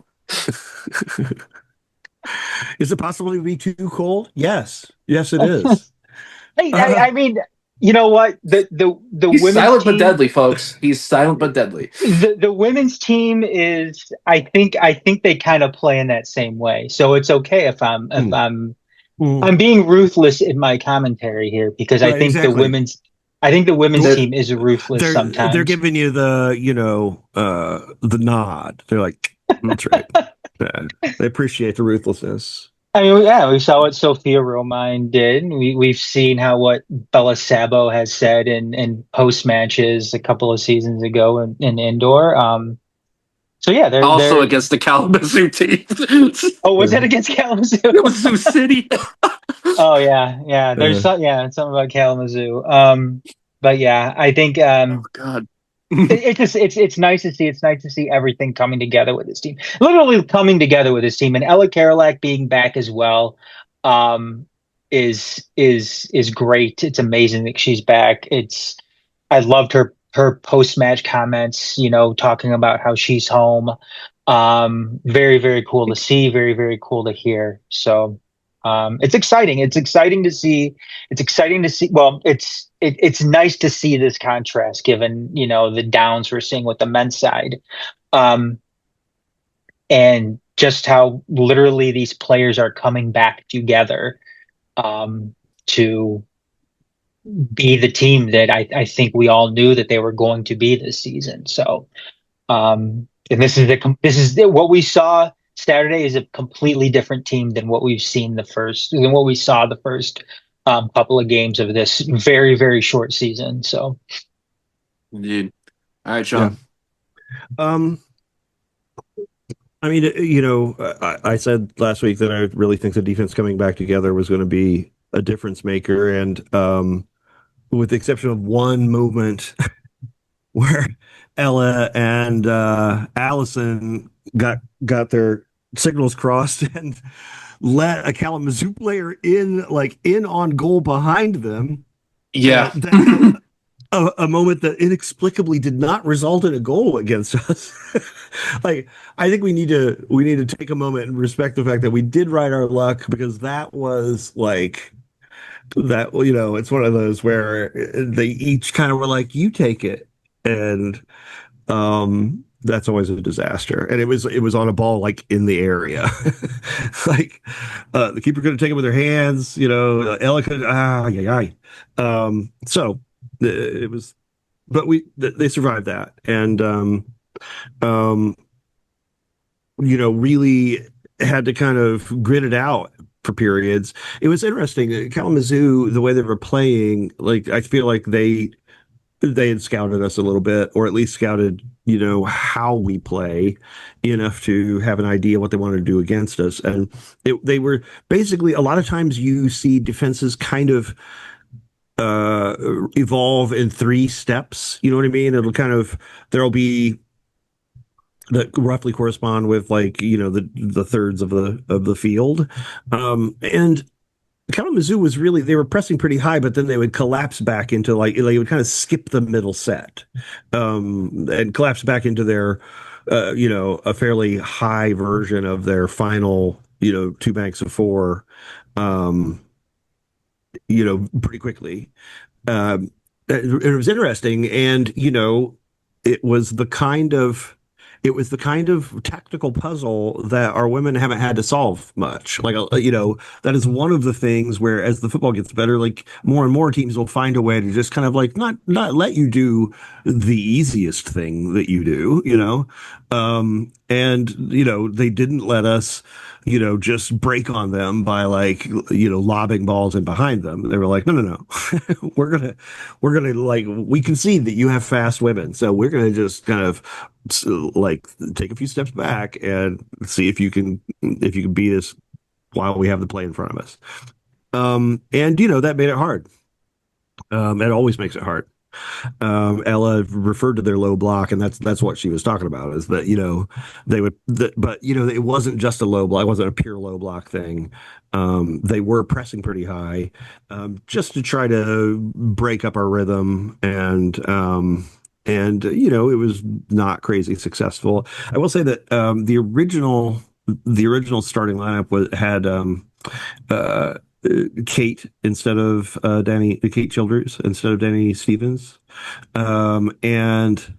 Is it possible to be too cold? Yes, it is. I mean, you know what? The He's women's silent team, but deadly, folks. He's silent but deadly. The women's team is. I think they kind of play in that same way. So it's okay if I'm being ruthless in my commentary here because I think the women's team is ruthless sometimes. They're giving you the the nod. They're like, that's right. Yeah, they appreciate the ruthlessness. I mean, yeah, we saw what Sophia Romine did. We've seen what Bella Sabo has said in post matches a couple of seasons ago in indoor. So yeah, they're also against the Kalamazoo team. Oh, was that against Kalamazoo? Kalamazoo City. Oh yeah. There's something about Kalamazoo. But yeah, I think oh God. It's nice to see. It's nice to see everything coming together with this team. Literally coming together with this team, and Ella Karolak being back as well, is great. It's amazing that she's back. I loved her post match comments. Talking about how she's home. Very, very cool to see. Very, very cool to hear. So. It's exciting. It's exciting to see. Well, it's nice to see this contrast given, the downs we're seeing with the men's side. And just how literally these players are coming back together to be the team that I think we all knew that they were going to be this season. So, and what we saw Saturday is a completely different team than what we saw the first couple of games of this very, very short season. So, Indeed. All right, Yeah. Sean. I mean, I said last week that I really think the defense coming back together was going to be a difference maker, and with the exception of one movement where Ella and Allison got their signals crossed and let a Kalamazoo player in on goal behind them. Yeah. That was a moment that inexplicably did not result in a goal against us. Like, I think we need to take a moment and respect the fact that we did ride our luck, because that was like that, it's one of those where they each kind of were like, you take it. And that's always a disaster. And it was on a ball like in the area. Like the keeper could have taken it with her hands, Ella could yeah. So it was, but they survived that. And really had to kind of grit it out for periods. It was interesting. Kalamazoo, the way they were playing, like I feel like they had scouted us a little bit, or at least scouted, how we play enough to have an idea what they wanted to do against us. And they were basically, a lot of times you see defenses kind of evolve in three steps. You know what I mean? There'll be that roughly correspond with, like, the thirds of the field. And Kalamazoo was really, they were pressing pretty high, but then they would collapse back into, like, they would kind of skip the middle set, and collapse back into their, a fairly high version of their final, two banks of four, pretty quickly. It was interesting, and it was the kind of tactical puzzle that our women haven't had to solve much. Like, that is one of the things where, as the football gets better, like, more and more teams will find a way to just kind of like not let you do the easiest thing that you do, and they didn't let us, just break on them by, like, lobbing balls in behind them. They were like, no, we're gonna like, we can see that you have fast women, so we're gonna just kind of, like, take a few steps back and see if you can beat us while we have the play in front of us. And that made it hard. It always makes it hard. Ella referred to their low block, and that's what she was talking about, is that, they would, but it wasn't just a low block. It wasn't a pure low block thing. They were pressing pretty high, just to try to break up our rhythm, and it was not crazy successful. I will say that the original starting lineup had Kate instead of Kate Childers instead of Danny Stevens, and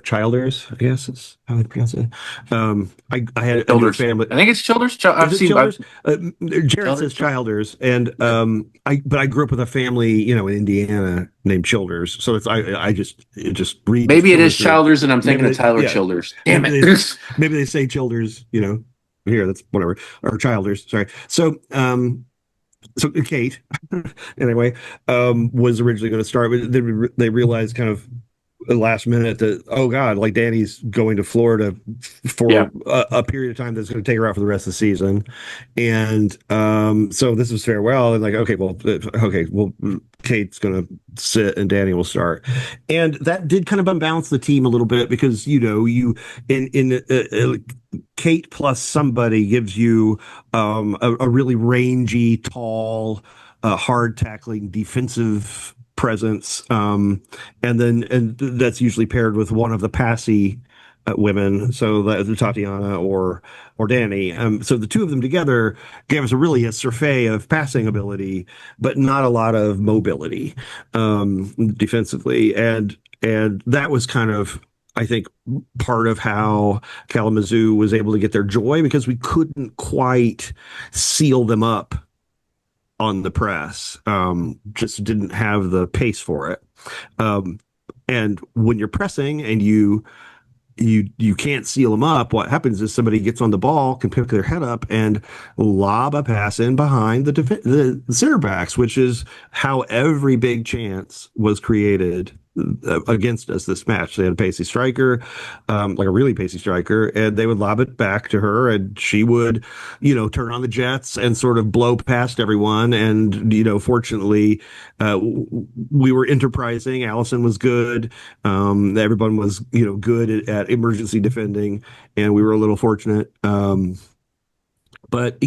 Childers, I guess is how I pronounce it. I had a Childers. family. I think it's Childers. I've Is it seen Childers? Jared Childers? says Childers, and but I grew up with a family, in Indiana named Childers, so I just read. Maybe it is Childers. Childers, and I'm thinking Maybe of Tyler yeah. Childers. Damn Maybe it. maybe they say Childers, here, that's whatever, or Childers. Sorry. So Kate, anyway, was originally going to start, but then they realized kind of last minute that, oh God, like, Danny's going to Florida for Yeah. a period of time that's going to take her out for the rest of the season, and so this was farewell, and like, okay, well, Kate's going to sit and Danny will start, and that did kind of unbalance the team a little bit, because you in Kate plus somebody gives you a really rangy, tall, hard tackling defensive presence, and that's usually paired with one of the passy women, so the Tatiana or Danny. So the two of them together gave us a surfeit of passing ability, but not a lot of mobility defensively, and that was kind of I think part of how Kalamazoo was able to get their joy because we couldn't quite seal them up on the press. Just didn't have the pace for it. And when you're pressing and you can't seal them up, what happens is somebody gets on the ball, can pick their head up and lob a pass in behind the center backs, which is how every big chance was created against us this match. They had a pacey striker, like a really pacey striker, and they would lob it back to her, and she would, turn on the jets and sort of blow past everyone. And fortunately, we were enterprising. Allison was good. Everyone was, good at emergency defending, and we were a little fortunate. But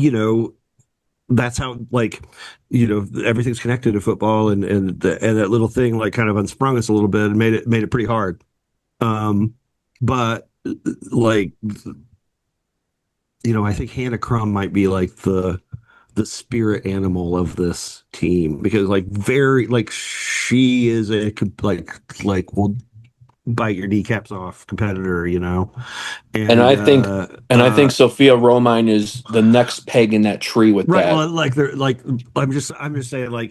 that's how everything's connected to football, and that little thing kind of unsprung us a little bit and made it pretty hard. But I think Hannah Crum might be the spirit animal of this team because she is a will bite your kneecaps off competitor, And I think I think Sophia Romine is the next peg in that tree with right. that. Well, they're I'm just saying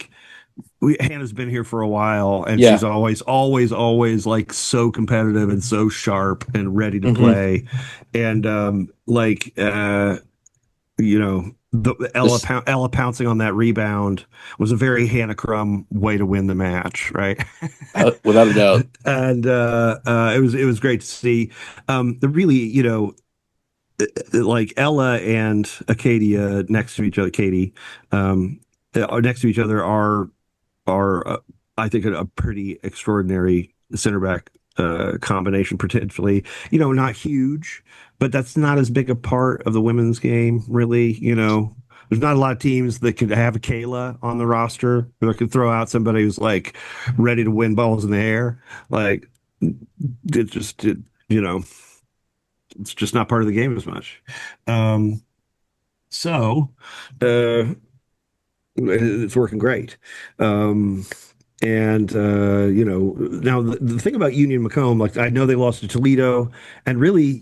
Hannah's been here for a while, and Yeah. she's always so competitive and so sharp and ready to play, and Ella pouncing on that rebound was a very Hannah Crum way to win the match, right? Without a doubt. And it was great to see. The really, Ella and Acadia next to each other, Katie, are next to each other are I think a pretty extraordinary center back combination potentially. Not huge, but that's not as big a part of the women's game, really. There's not a lot of teams that could have a Kayla on the roster that could throw out somebody who's ready to win balls in the air. It's just not part of the game as much. So it's working great. And now the thing about Union Macomb, I know they lost to Toledo, and really,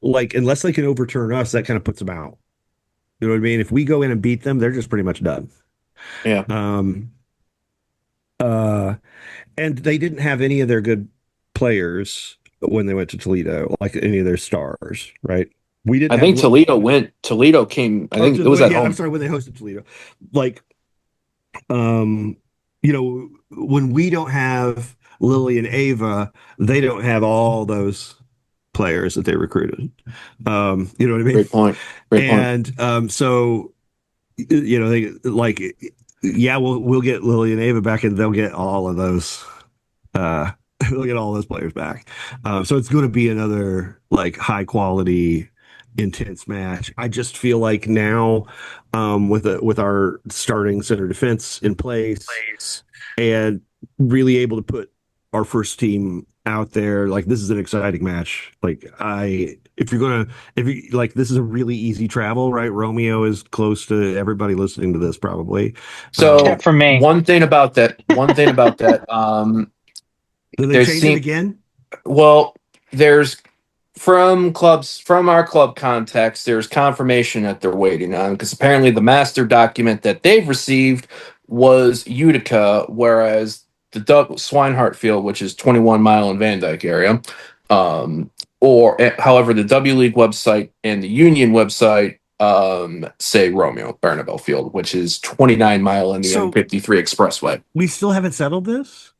unless they can overturn us, that kind of puts them out. You know what I mean? If we go in and beat them, they're just pretty much done. Yeah. And they didn't have any of their good players when they went to Toledo, any of their stars, right? We didn't. I think Toledo came. I think it was at home. I'm sorry, when they hosted Toledo, when we don't have Lily and Ava, they don't have all those players that they recruited. You know what I mean? Great point. And so, they we'll get Lily and Ava back, and they'll get all of those. They'll get all those players back. So it's going to be another high quality, intense match. I just feel like now, with our starting center defense in place and really able to put our first team out there, this is an exciting match. This is a really easy travel, right? Romeo is close to everybody listening to this probably. So for me, one thing about that. Did they change it again? Well, there's from our club context, there's confirmation that they're waiting on, because apparently the master document that they've received was Utica, whereas the Swinehart Field, which is 21 Mile and Van Dyke area, however, the W League website and the Union website say Romeo Bernabel Field, which is 29 Mile in the M53 Expressway. We still haven't settled this?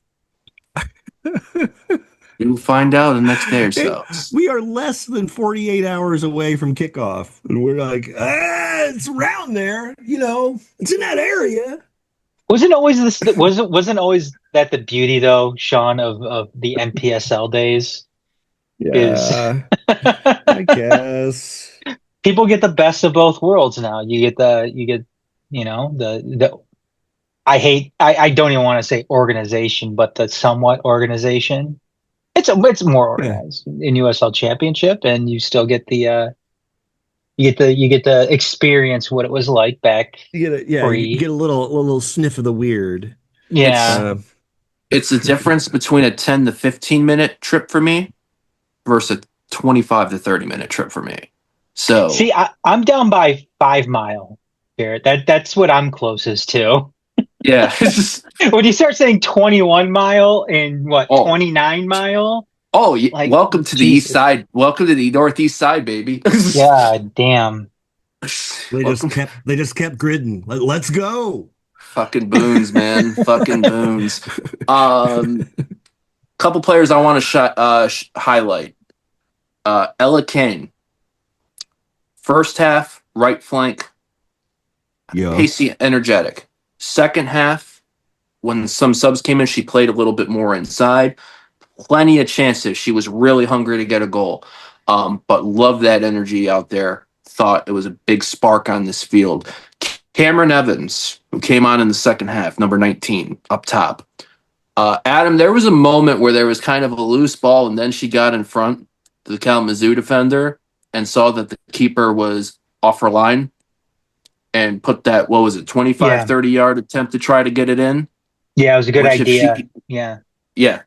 You'll find out in the next day or so. We are less than 48 hours away from kickoff, and we're it's around there. It's in that area. Wasn't always that the beauty though, Sean, of the NPSL days? Yeah, I guess people get the best of both worlds now. I don't even want to say organization, but the somewhat organization. It's more organized in USL Championship, and you still get the you get to experience what it was like back. You get a little sniff of the weird. Yeah, it's the difference between a 10 to 15 minute trip for me versus a 25 to 30-minute trip for me. So See, I'm down by 5 mile, Garrett. That's what I'm closest to. yeah, it's just, When you start saying 21 mile and what, oh 29 mile, like welcome to the east Jesus, side. Welcome to the northeast side, baby. God damn. They Welcome. just kept gridding. Let's go. Fucking boons, man. Fucking boons. Couple players I want to highlight. Ella Kane. First half, right flank, Yeah. pacey, energetic. Second half, when some subs came in, she played a little bit more inside. Plenty of chances. She was really hungry to get a goal. But loved that energy out there. Thought it was a big spark on this field. Cameron Evans, who came on in the second half, number 19, up top. Adam, there was a moment where there was kind of a loose ball, and then she got in front to the Kalamazoo defender and saw that the keeper was off her line and put that, what was it, 25, Yeah. 30-yard attempt to try to get it in. Yeah, it was a good Which if idea. Yeah. Yeah.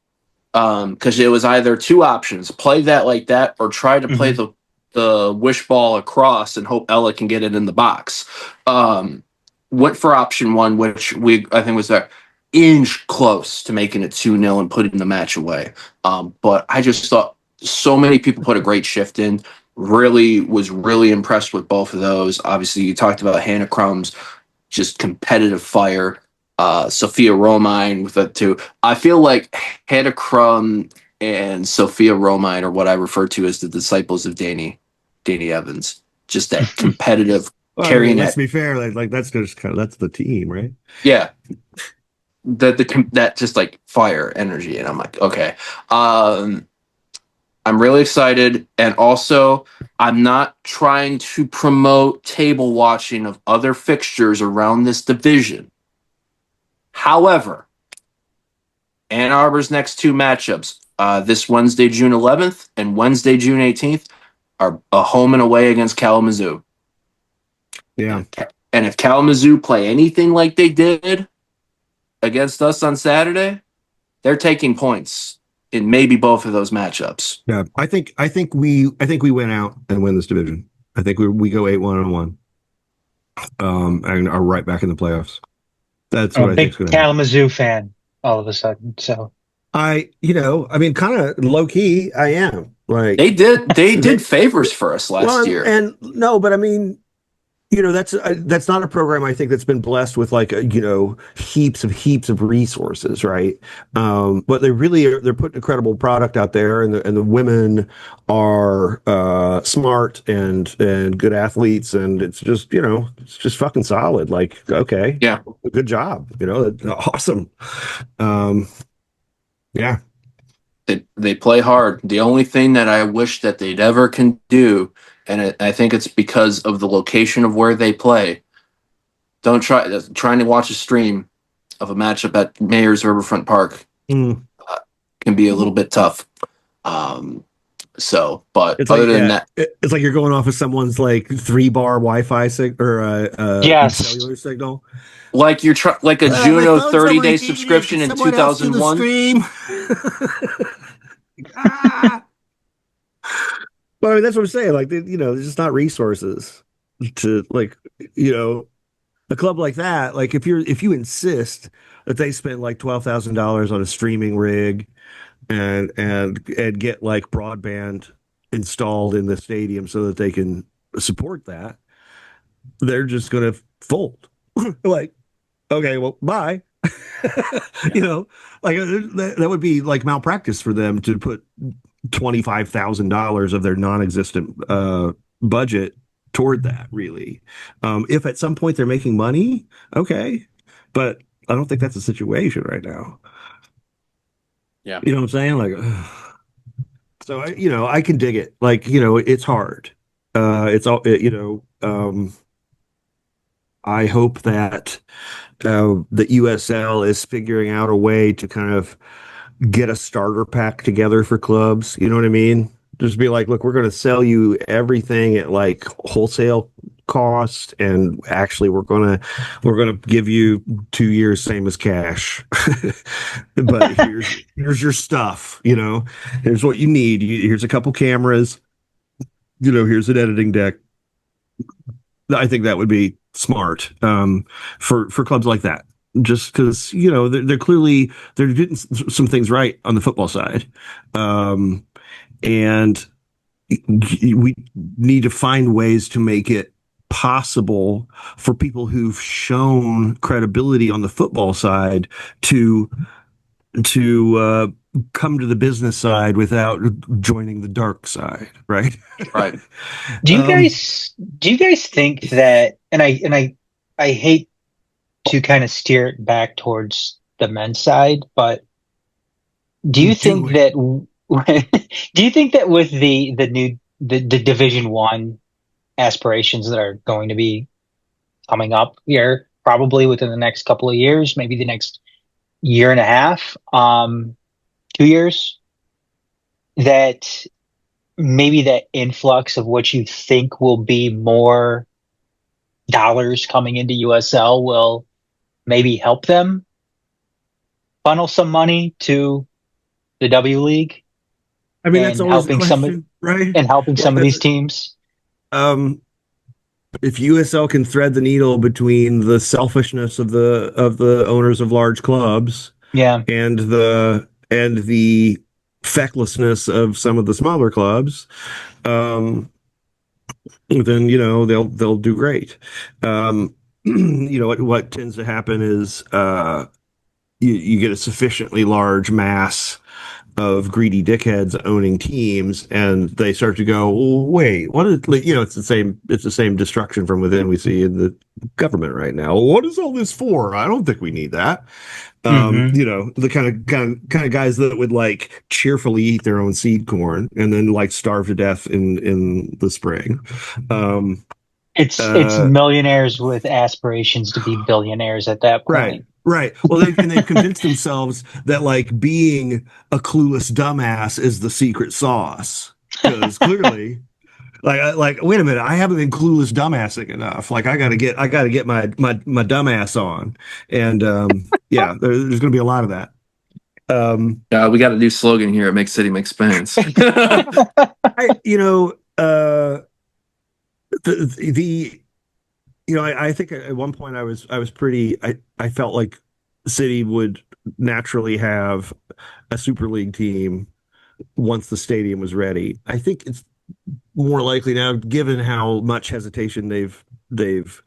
Because it was either two options: play that like that, or try to play the wish ball across and hope Ella can get it in the box. Went for option one, which I think was an inch close to making it 2-0 and putting the match away. But I just thought so many people put a great shift in. Was really impressed with both of those. Obviously, you talked about Hannah Crum's just competitive fire. Sophia Romine with it too. I feel like Hannah Crum and Sophia Romine are what I refer to as the disciples of Danny Evans. Just that competitive Well, carrying let's that. be fair. Like that's just that's the team, right? Yeah. That just like fire energy. And I'm like, okay. I'm really excited. And also, I'm not trying to promote table watching of other fixtures around this division. However, Ann Arbor's next two matchups, this Wednesday, June 11th and Wednesday, June 18th, are a home and away against Kalamazoo. Yeah. And if Kalamazoo play anything like they did against us on Saturday, they're taking points in maybe both of those matchups. Yeah. I think we win out and win this division. I think we go 8-1-1. And are right back in the playoffs. That's I'm what a I think big is going to happen. Kalamazoo fan all of a sudden. So I mean, kind of low key, I am. Like They did favors for us last year. and no, but I mean, that's not a program I think that's been blessed with like heaps of resources, right? But they're putting a credible product out there, and the women are smart and good athletes, and it's just fucking solid. Like, okay, Yeah. good job, awesome. Yeah. They play hard. The only thing that I wish that they'd ever can do, and I think it's because of the location of where they play. Don't trying to watch a stream of a matchup at Mayor's Riverfront Park can be a little bit tough. But It's other like than that, it's like you're going off of someone's like 3-bar Wi-Fi Yes. cellular signal. like you're like a My Juno phone's 30-day overheated. subscription in Someone else do the 2001. stream. But I mean, that's what I'm saying. Like, there's just not resources to like, a club like that. Like, if you insist that they spend like $12,000 on a streaming rig and get like broadband installed in the stadium so that they can support that, they're just going to fold. Like, okay, well, bye. Like that would be like malpractice for them to put $25,000 of their non-existent budget toward that, really. If at some point they're making money, okay, but I don't think that's the situation right now. Yeah. You know what I'm saying? Like, so I can dig it. Like, it's hard. It's all, I hope that the USL is figuring out a way to kind of get a starter pack together for clubs. You know what I mean? Just be like, look, we're going to sell you everything at like wholesale cost, and actually we're gonna give you 2 years same as cash, but here's your stuff. Here's what you need. Here's a couple cameras. Here's an editing deck. I think that would be smart, for clubs like that. Just because they're clearly they're getting some things right on the football side, and we need to find ways to make it possible for people who've shown credibility on the football side to come to the business side without joining the dark side, right? Right. Do you guys think that, I hate to kind of steer it back towards the men's side, but do you think that do you think that with the Division One aspirations that are going to be coming up here, probably within the next couple of years, maybe the next year and a half, 2 years, that maybe that influx of what you think will be more dollars coming into USL will maybe help them funnel some money to the W League I mean, that's and always the helping question, right? some of these teams? If USL can thread the needle between the selfishness of the owners of large clubs, Yeah. and the fecklessness of some of the smaller clubs, then they'll do great. What tends to happen is you get a sufficiently large mass of greedy dickheads owning teams, and they start to go, well, wait, what is, it's the same destruction from within we see in the government right now. What is all this for? I don't think we need that. The kind of guys that would like cheerfully eat their own seed corn and then like starve to death in the spring. It's millionaires with aspirations to be billionaires at that point. Right. Well, they've convinced themselves that like being a clueless dumbass is the secret sauce, because clearly, like wait a minute, I haven't been clueless dumbassing enough. Like I gotta get my dumbass on, and yeah, there's gonna be a lot of that. We got a new slogan here at City Make Spence. I think at one point I was pretty, I felt like City would naturally have a Super League team once the stadium was ready. I think it's more likely now, given how much hesitation they've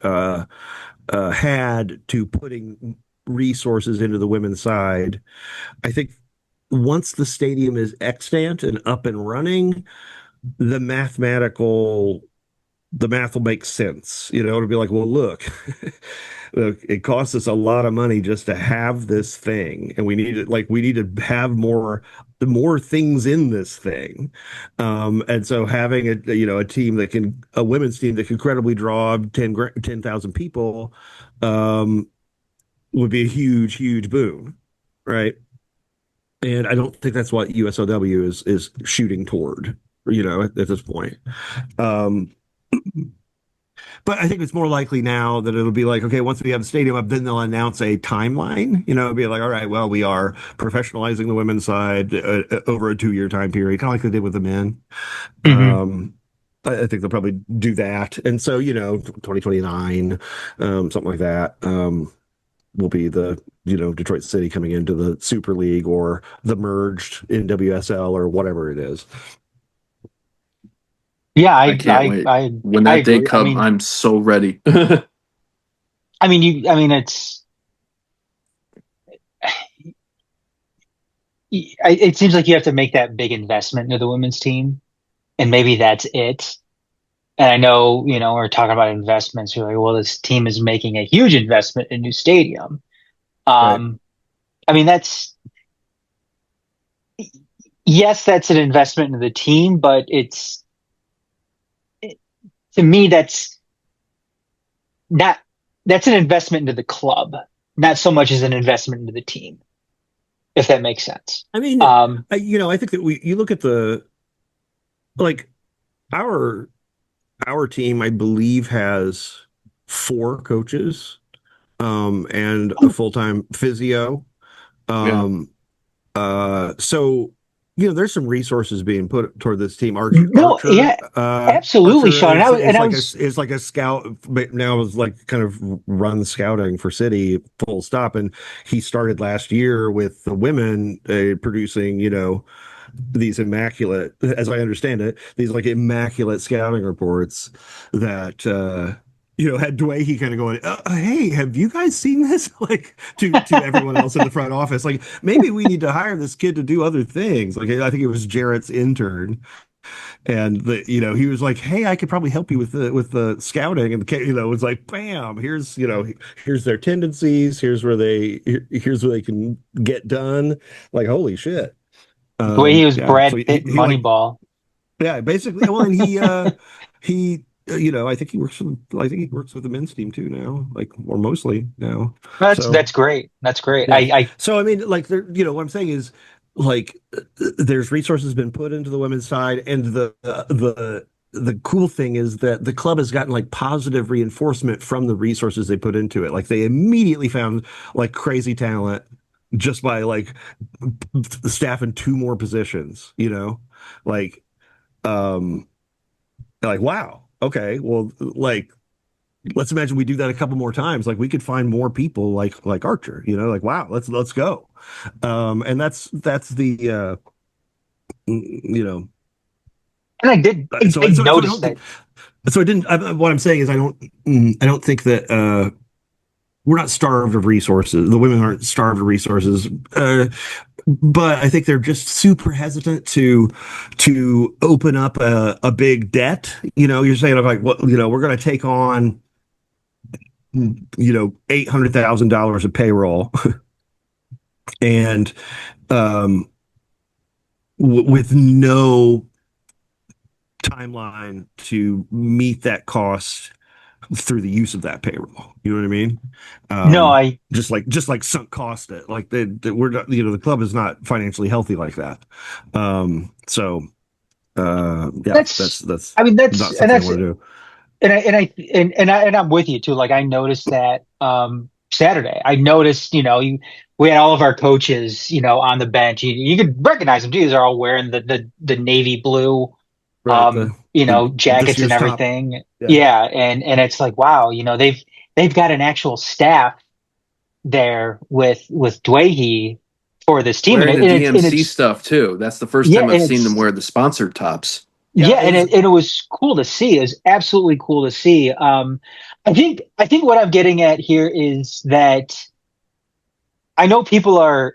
had to putting resources into the women's side. I think once the stadium is extant and up and running, the math will make sense. It'll be like, well, look, it costs us a lot of money just to have this thing, and we need to have more things in this thing. And so having a women's team that can credibly draw 10,000 people, would be a huge boon, right? And I don't think that's what USOW is shooting toward, at this point. But I think it's more likely now that it'll be like, okay, once we have the stadium up, then they'll announce a timeline. It'll be like, all right, well, we are professionalizing the women's side over a 2-year time period, kind of like they did with the men. I think they'll probably do that. And so, 2029, something like that, will be the, Detroit City coming into the Super League or the merged NWSL or whatever it is. Yeah, I can't wait. When that day comes, I'm so ready. It seems like you have to make that big investment into the women's team, and maybe that's it. And I know, we're talking about investments. You're like, well, this team is making a huge investment in a new stadium. Right. Yes, that's an investment into the team, but to me, that's an investment into the club, not so much as an investment into the team, if that makes sense. I mean, I think that you look at our our team, I believe, has 4 coaches, and a full-time physio. Yeah. Um, so there's some resources being put toward this team. No, yeah, absolutely, Archer Sean. And I was is like a scout, but now is like kind of run scouting for City full stop. And he started last year with the women producing, these immaculate, as I understand it, these like immaculate scouting reports that had Dwayne kind of going, "Hey, have you guys seen this?" Like to everyone else in the front office, like maybe we need to hire this kid to do other things. Like I think it was Jarrett's intern, and he was like, "Hey, I could probably help you with the scouting," and the kid, was like, "Bam! Here's their tendencies. Here's where they can get done." Like holy shit. the way he was Yeah. So Brad he, Pitt he like, Moneyball. yeah, basically. Well, and he, I think he works with the men's team too now, like, or mostly now. So That's great. That's great. yeah. I So I mean, like, what I'm saying is, like, there's resources been put into the women's side, and the cool thing is that the club has gotten like positive reinforcement from the resources they put into it. Like they immediately found like crazy talent just by like staffing 2 more positions, like um like wow, okay, well, like let's imagine we do that a couple more times. Like we could find more people like Archer, like wow, let's go. And that's the you know and I did I so I noticed don't that. think so I didn't what I'm saying is I don't think that we're not starved of resources. The women aren't starved of resources. But I think they're just super hesitant to open up a big debt. You're saying like, what, we're going to take on, $800,000 of payroll, and um, with no timeline to meet that cost through the use of that payroll. You know what I mean? No, Um, I just like sunk cost it. Like we're not, the club is not financially healthy like that. So yeah, that's that's I mean not and something I that's want to do. and I'm with you too. Like I noticed that Saturday. I noticed, we had all of our coaches, on the bench. You could recognize them too. These are all wearing the navy blue Right. This jackets and year's top. everything. Yeah. Yeah, and it's like wow, they've got an actual staff there with Dwayhe for this team, Wearing the and DMC it's stuff too. That's the first yeah, time and I've seen them it's wear the sponsored tops. Yeah. yeah, and it was cool to see. It was absolutely cool to see. I think what I'm getting at here is that I know people are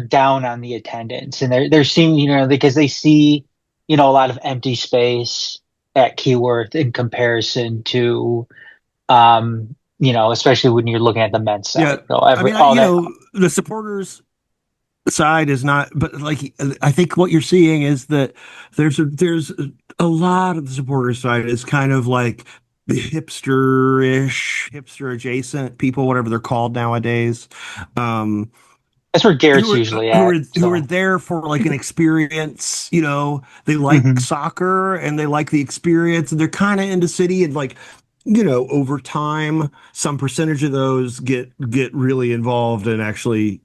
down on the attendance, and they're seeing, because they see, a lot of empty space at Keyworth in comparison to, especially when you're looking at the men's Yeah. side. I mean, All that. the supporters side is not, but like I think what you're seeing is that there's a lot of the supporters side is kind of like the hipster-ish, hipster adjacent people, whatever they're called nowadays. Um, That's where who Garrett's are usually who at. are who are So, there for like an experience. They like hmm soccer and they like the experience, and they're kind of into City, and like over time some percentage of those get really involved and actually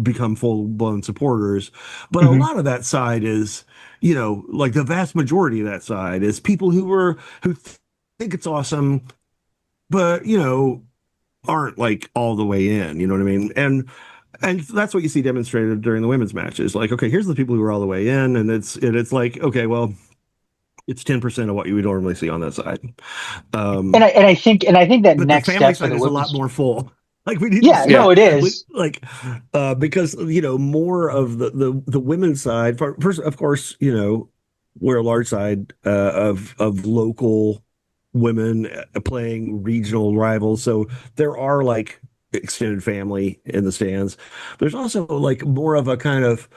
become full-blown supporters. But a hmm lot of that side is like the vast majority of that side is people who think it's awesome, but aren't like all the way in. You know what I mean? And that's what you see demonstrated during the women's matches. Like, okay, here's the people who are all the way in, and it's like, okay, well, it's 10% of what you would normally see on that side. and Um, I think that but the next family step for side the is a lot women's. more full. Like we need to Yeah, Yeah. no, it we, is. like because more of the women's side. First, of course, we're a large side of local women playing regional rivals, so there are like extended family in the stands. There's also like more of a kind of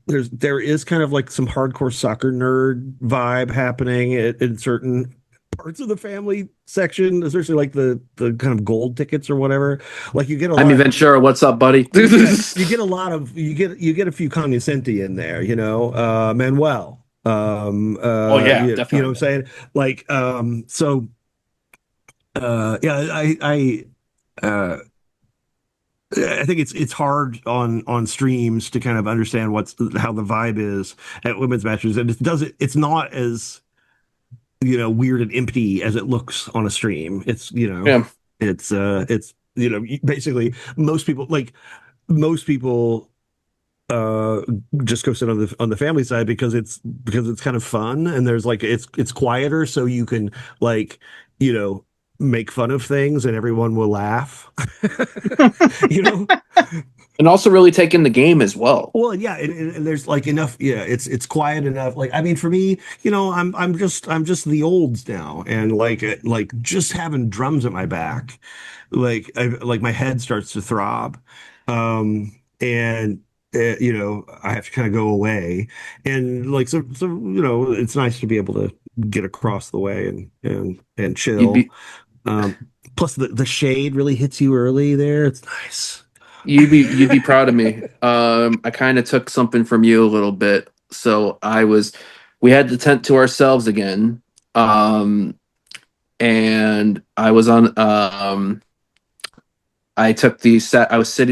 there is kind of like some hardcore soccer nerd vibe happening in certain parts of the family section, especially like the kind of gold tickets or whatever. Like you get a Jaime lot, Ventura, what's up, buddy? you get a lot of you get a few cognoscenti in there, Manuel. Oh yeah, you know what I'm definitely. saying? Like, yeah, uh, I think it's hard on streams to kind of understand what's how the vibe is at women's matches, and it's not as weird and empty as it looks on a stream. Yeah. It's basically most people uh just go sit on the family side because it's kind of fun, and there's like it's quieter, so you can like you know make fun of things and everyone will laugh. you know And also really take in the game as well. Well, yeah, and there's like enough. Yeah, it's quiet enough. Like, I mean, for me, I'm just the olds now, and like just having drums at my back, like my head starts to throb, and I have to kind of go away, and like so it's nice to be able to get across the way and You'd chill. be Um, Plus the shade really hits you early there. It's nice. you'd be proud of me. I kind of took something from you a little bit. So we had the tent to ourselves again. Um, and I was sitting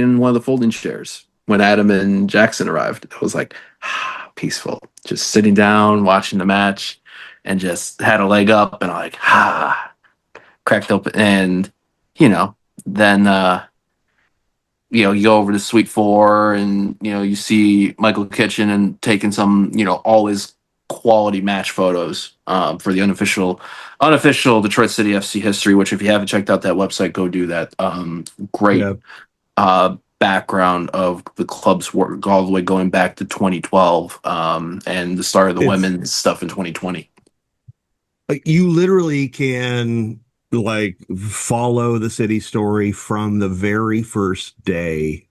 in one of the folding chairs when Adam and Jackson arrived. It was like peaceful, just sitting down, watching the match, and just had a leg up, and I like cracked open, and you know, then you go over to Suite Four, and you see Michael Kitchen and taking some all his quality match photos for the unofficial Detroit City FC history. Which, if you haven't checked out that website, go do that. Great Yeah. background of the club's work all the way going back to 2012 and the start of the It's women's stuff in 2020. like you literally can like follow the city story from the very first day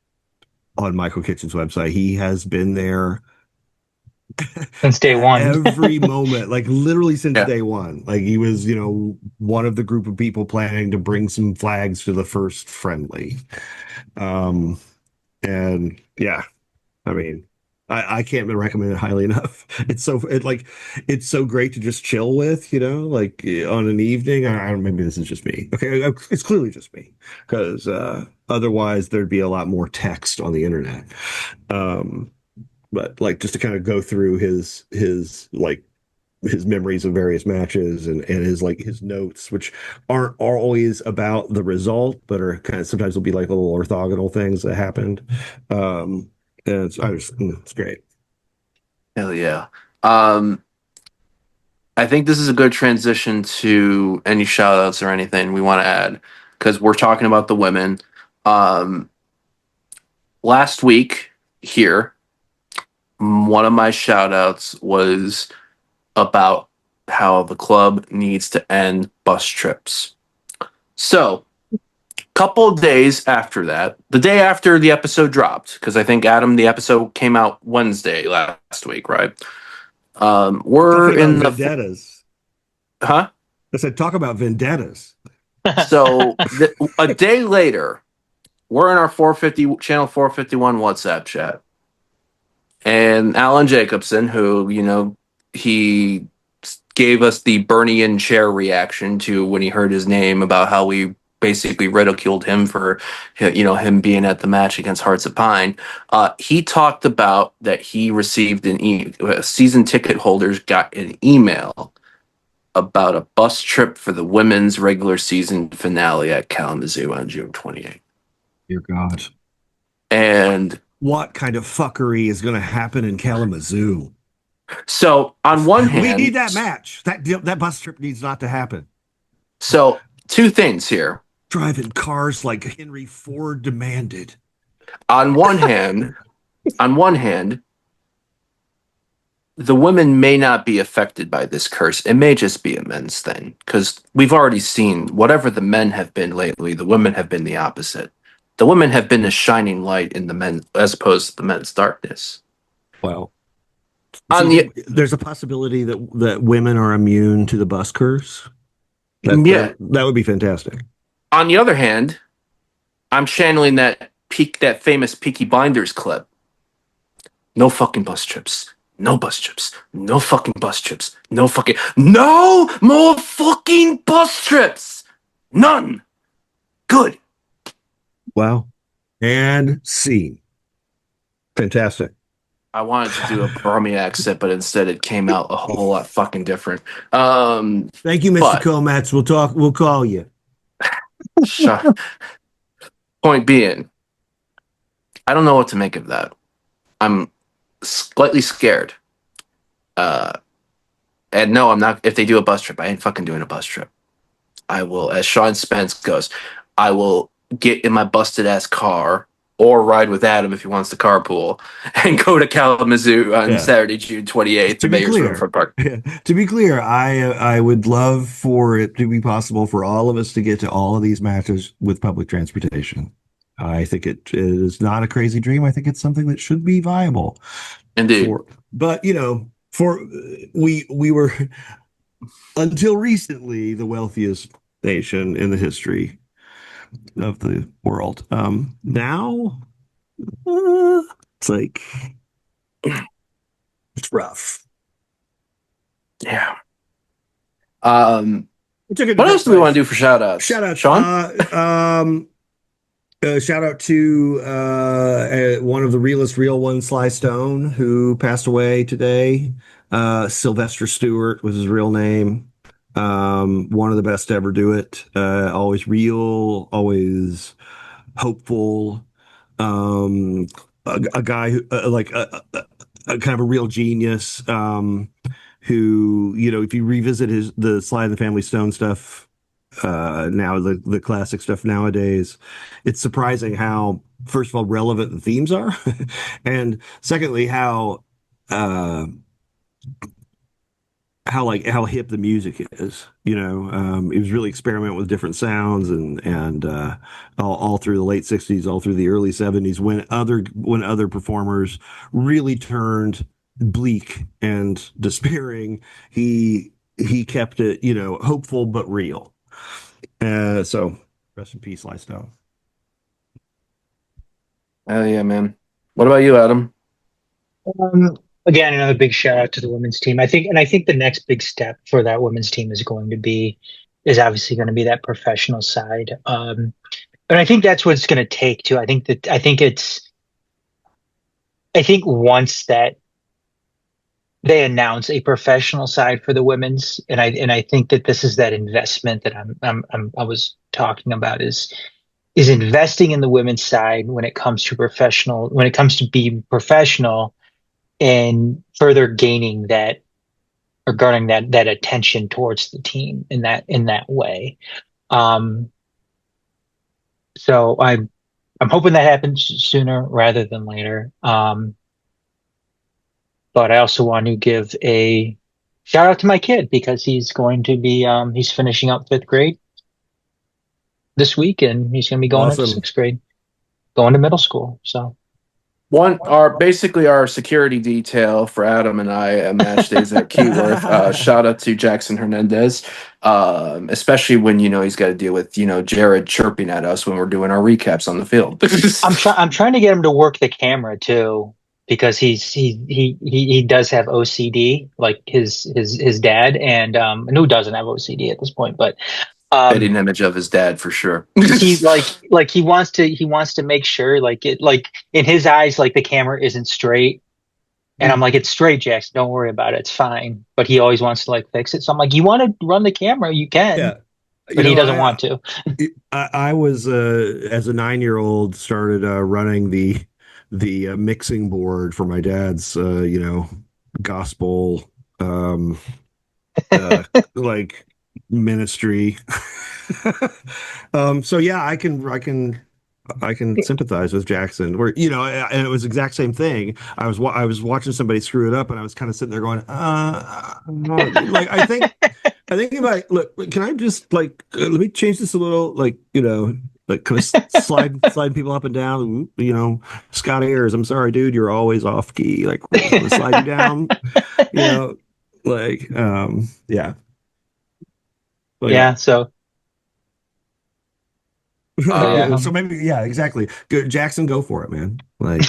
on Michael Kitchen's website. He has been there Since day at one. every moment, like literally since Yeah. day one. Like he was, one of the group of people planning to bring some flags to the first friendly. Um, and yeah, I mean, I can't recommend it highly enough. It's so great to just chill with, like on an evening. I don't, maybe this is just me. Okay, it's clearly just me because otherwise there'd be a lot more text on the internet. Um, but like just to kind of go through his memories of various matches and his notes, which aren't always about the result, but are kind of sometimes will be like little orthogonal things that happened. And it's great. Hell yeah. Um, I think this is a good transition to any shout outs or anything we want to add because we're talking about the women. Um, Last week here, one of my shout outs was about how the club needs to end bus trips. So, couple of days after that, the day after the episode dropped, because I think Adam, the episode came out Wednesday last week, right? We're Talking about in the vendettas. huh? I said, talk about vendettas. So a day later, we're in our 450 channel 451 WhatsApp chat, and Alan Jacobson, who he gave us the Bernie in chair reaction to when he heard his name about how we basically ridiculed him for him being at the match against Hearts of Pine. He talked about that he received season ticket holders got an email about a bus trip for the women's regular season finale at Kalamazoo on June 28th. Dear God. And What kind of fuckery is going to happen in Kalamazoo? so on one We need hand, that match. That bus trip needs not to happen. so two things here. Driving cars like Henry Ford demanded. On one hand, on one hand, the women may not be affected by this curse. It may just be a men's thing because we've already seen whatever the men have been lately, the women have been the opposite. The women have been a shining light in the men as opposed to the men's darkness. Well, On there's a possibility that women are immune to the bus curse. Yeah. That would be fantastic. On the other hand, I'm channeling that famous Peaky Blinders clip. No fucking bus trips. No bus trips. No fucking bus trips. No more fucking bus trips. None. Good. Wow. And scene. Fantastic. I wanted to do a Barmy accent, but instead it came out a whole lot fucking different. But Thank you, Mr. Komatz. We'll call you. point being, I don't know what to make of that. I'm slightly scared. And no, I'm not. If they do a bus trip, I ain't fucking doing a bus trip. I will, as Sean Spence goes, I will get in my busted ass car or ride with Adam if he wants to carpool and go to Kalamazoo on Saturday, June 28th to Mayor's Riverfront Park. To be clear, I would love for it to be possible for all of us to get to all of these matches with public transportation. I think it is not a crazy dream. I think it's something that should be viable. Indeed. But we were until recently the wealthiest nation in the history of the world. Now it's like it's rough. Yeah. What else do we want to do for shout outs? Shout out, Sean. Shout out to one of the realest real ones, Sly Stone, who passed away today. Sylvester Stewart was his real name. One of the best to ever do it. Always real, always hopeful. A guy who like a kind of a real genius. Who, if you revisit the Sly and the Family Stone stuff, now the classic stuff nowadays, it's surprising how, first of all, relevant the themes are, and secondly, how hip the music is. It was really experimenting with different sounds and all through the late 60s, all through the early 70s, when other performers really turned bleak and despairing, he kept it, hopeful but real. So rest in peace, Sly Stone. Hell yeah, man. What about you, Adam? Again, another big shout out to the women's team. I think the next big step for that women's team is obviously going to be that professional side. And I think that's what it's going to take too. I think once that they announce a professional side for the women's, and I think that this is that investment that I was talking about is investing in the women's side when it comes to being professional and further gaining that or garnering that attention towards the team in that way. So I'm hoping that happens sooner rather than later. But I also want to give a shout out to my kid because he's going to be he's finishing up 5th grade this week, and he's going to be going into 6th grade, going to middle school. So our security detail for Adam and I at match days at Keyworth. Shout out to Jackson Hernandez, especially when he's got to deal with Jared chirping at us when we're doing our recaps on the field. I'm trying to get him to work the camera too, because he does have OCD like his dad, and who doesn't have OCD at this point, but fitting image of his dad for sure. He he wants to make sure like in his eyes like the camera isn't straight, and I'm like, it's straight, Jackson, don't worry about it, it's fine. But he always wants to like fix it, so I'm like, you want to run the camera, you can. Yeah. But he doesn't want to. I was as a 9-year-old started running the mixing board for my dad's gospel like ministry. So yeah, I can sympathize with Jackson, where and it was the exact same thing. I was watching somebody screw it up, and I was kind of sitting there going, like I think if I look, can I just like let me change this a little, like like kind of slide people up and down, Scott Ayers, I'm sorry, dude, you're always off key, like slide you down, like yeah. But, yeah. So. So maybe, yeah, exactly. Jackson, go for it, man. Like,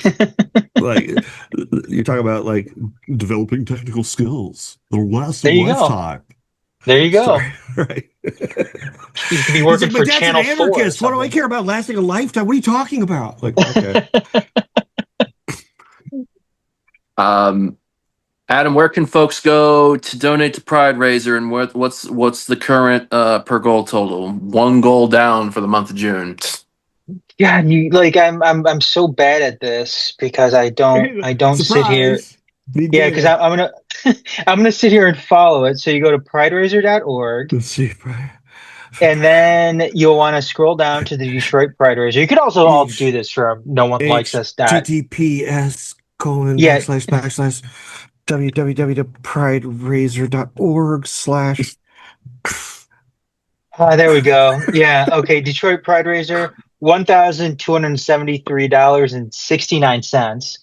Like you're talking about like developing technical skills. They'll last a There you go. lifetime. There you go. Sorry, right? You could be He's working like, my for dad's an Channel 4 or anarchist. What do I something. care about lasting a lifetime? What are you talking about? Like, okay. Um, Adam, where can folks go to donate to Pride Raiser, and what's the current per goal total? One goal down for the month of June. God, you like I'm so bad at this because I don't sit here. Surprise. Need Yeah, because data. I'm gonna I'm gonna sit here and follow it. So you go to prideraiser.org, Let's see. and then you'll want to scroll down to the Detroit Pride Raiser. You could also all do this from no one likes us dot. HTTPS colon Yeah, backslash www.prideraiser.org/. there we go. Yeah, okay. Detroit Pride Raiser, $1,273.69.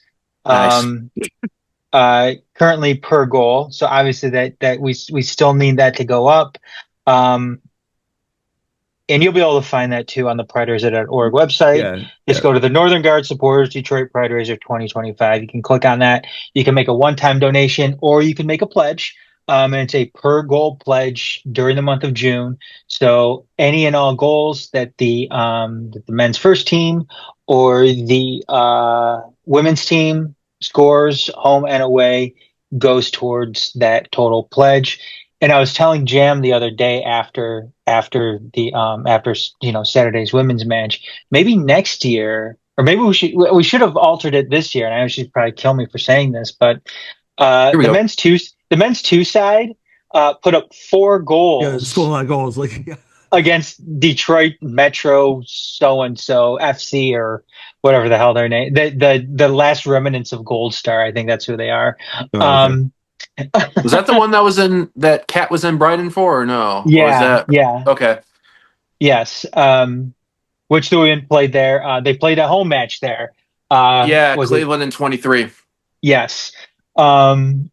Nice. Currently per goal. So obviously that we still need that to go up. Um, and you'll be able to find that too on the prideraiser.org website. Yeah, Just yeah. go to the Northern Guard Supporters Detroit Pride Raiser 2025. You can click on that. You can make a one-time donation or you can make a pledge. And it's a per goal pledge during the month of June. So any and all goals that the men's first team or the women's team scores home and away goes towards that total pledge. And I was telling Jam the other day after Saturday's women's match, maybe next year, or maybe we should have altered it this year. And I know she'd probably kill me for saying this, but Here we the go. men's two side put up 4 Yeah, score a goals lot of goals. Like, yeah. against Detroit Metro so and so FC or whatever the hell their name. The last remnants of Gold Star, I think that's who they are. Oh, okay. Um, Was that the one that Cat was in Brighton for, or no? Or was yeah, that yeah, okay? yes. Which the women played there. They played a home match there. Yeah, Was it? Cleveland in 23. Yes. Um,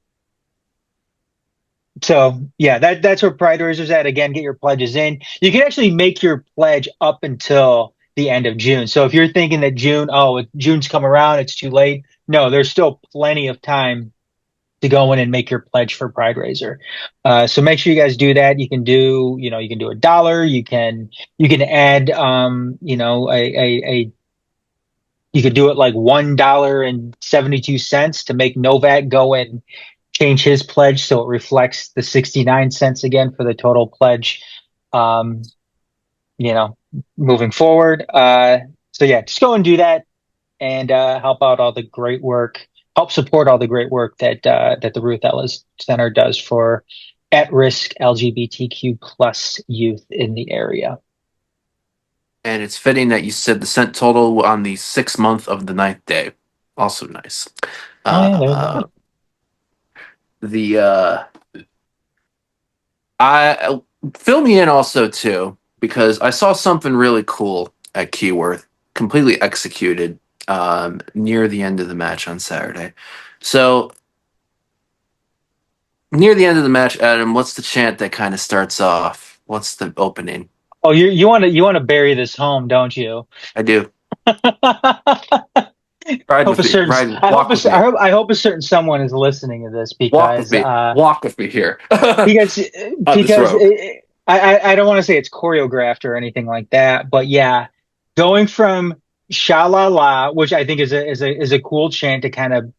so yeah, that's where Pride Raisers at. Again, get your pledges in. You can actually make your pledge up until the end of June. So if you're thinking that June's come around, it's too late. No, there's still plenty of time to go in and make your pledge for Pride Raiser. So make sure you guys do that. You can do $1. You can add, you could do it like $1.72 to make Novak go and change his pledge so it reflects the 69 cents again for the total pledge. Um, you know, moving forward. So yeah, just go and do that and help out all the great work. Help support all the great work that the Ruth Ellis Center does for at-risk LGBTQ plus youth in the area. And it's fitting that you said the cent total on the 6th month of the 9th day. Also nice. Oh yeah, there you go. The I fill me in also too, because I saw something really cool at Keyworth, completely executed near the end of the match on Saturday. So near the end of the match, Adam, what's the chant that kind of starts off? What's the opening? Oh, you want to bury this home, don't you? I do. I Ride hope with a me. certain Ride. I hope Walk with me. I hope a certain someone is listening to this Walk with because me. Walk with me here. because On this because rope. I don't want to say it's choreographed or anything like that, but yeah, going from sha la la, which I think is a cool chant to kind of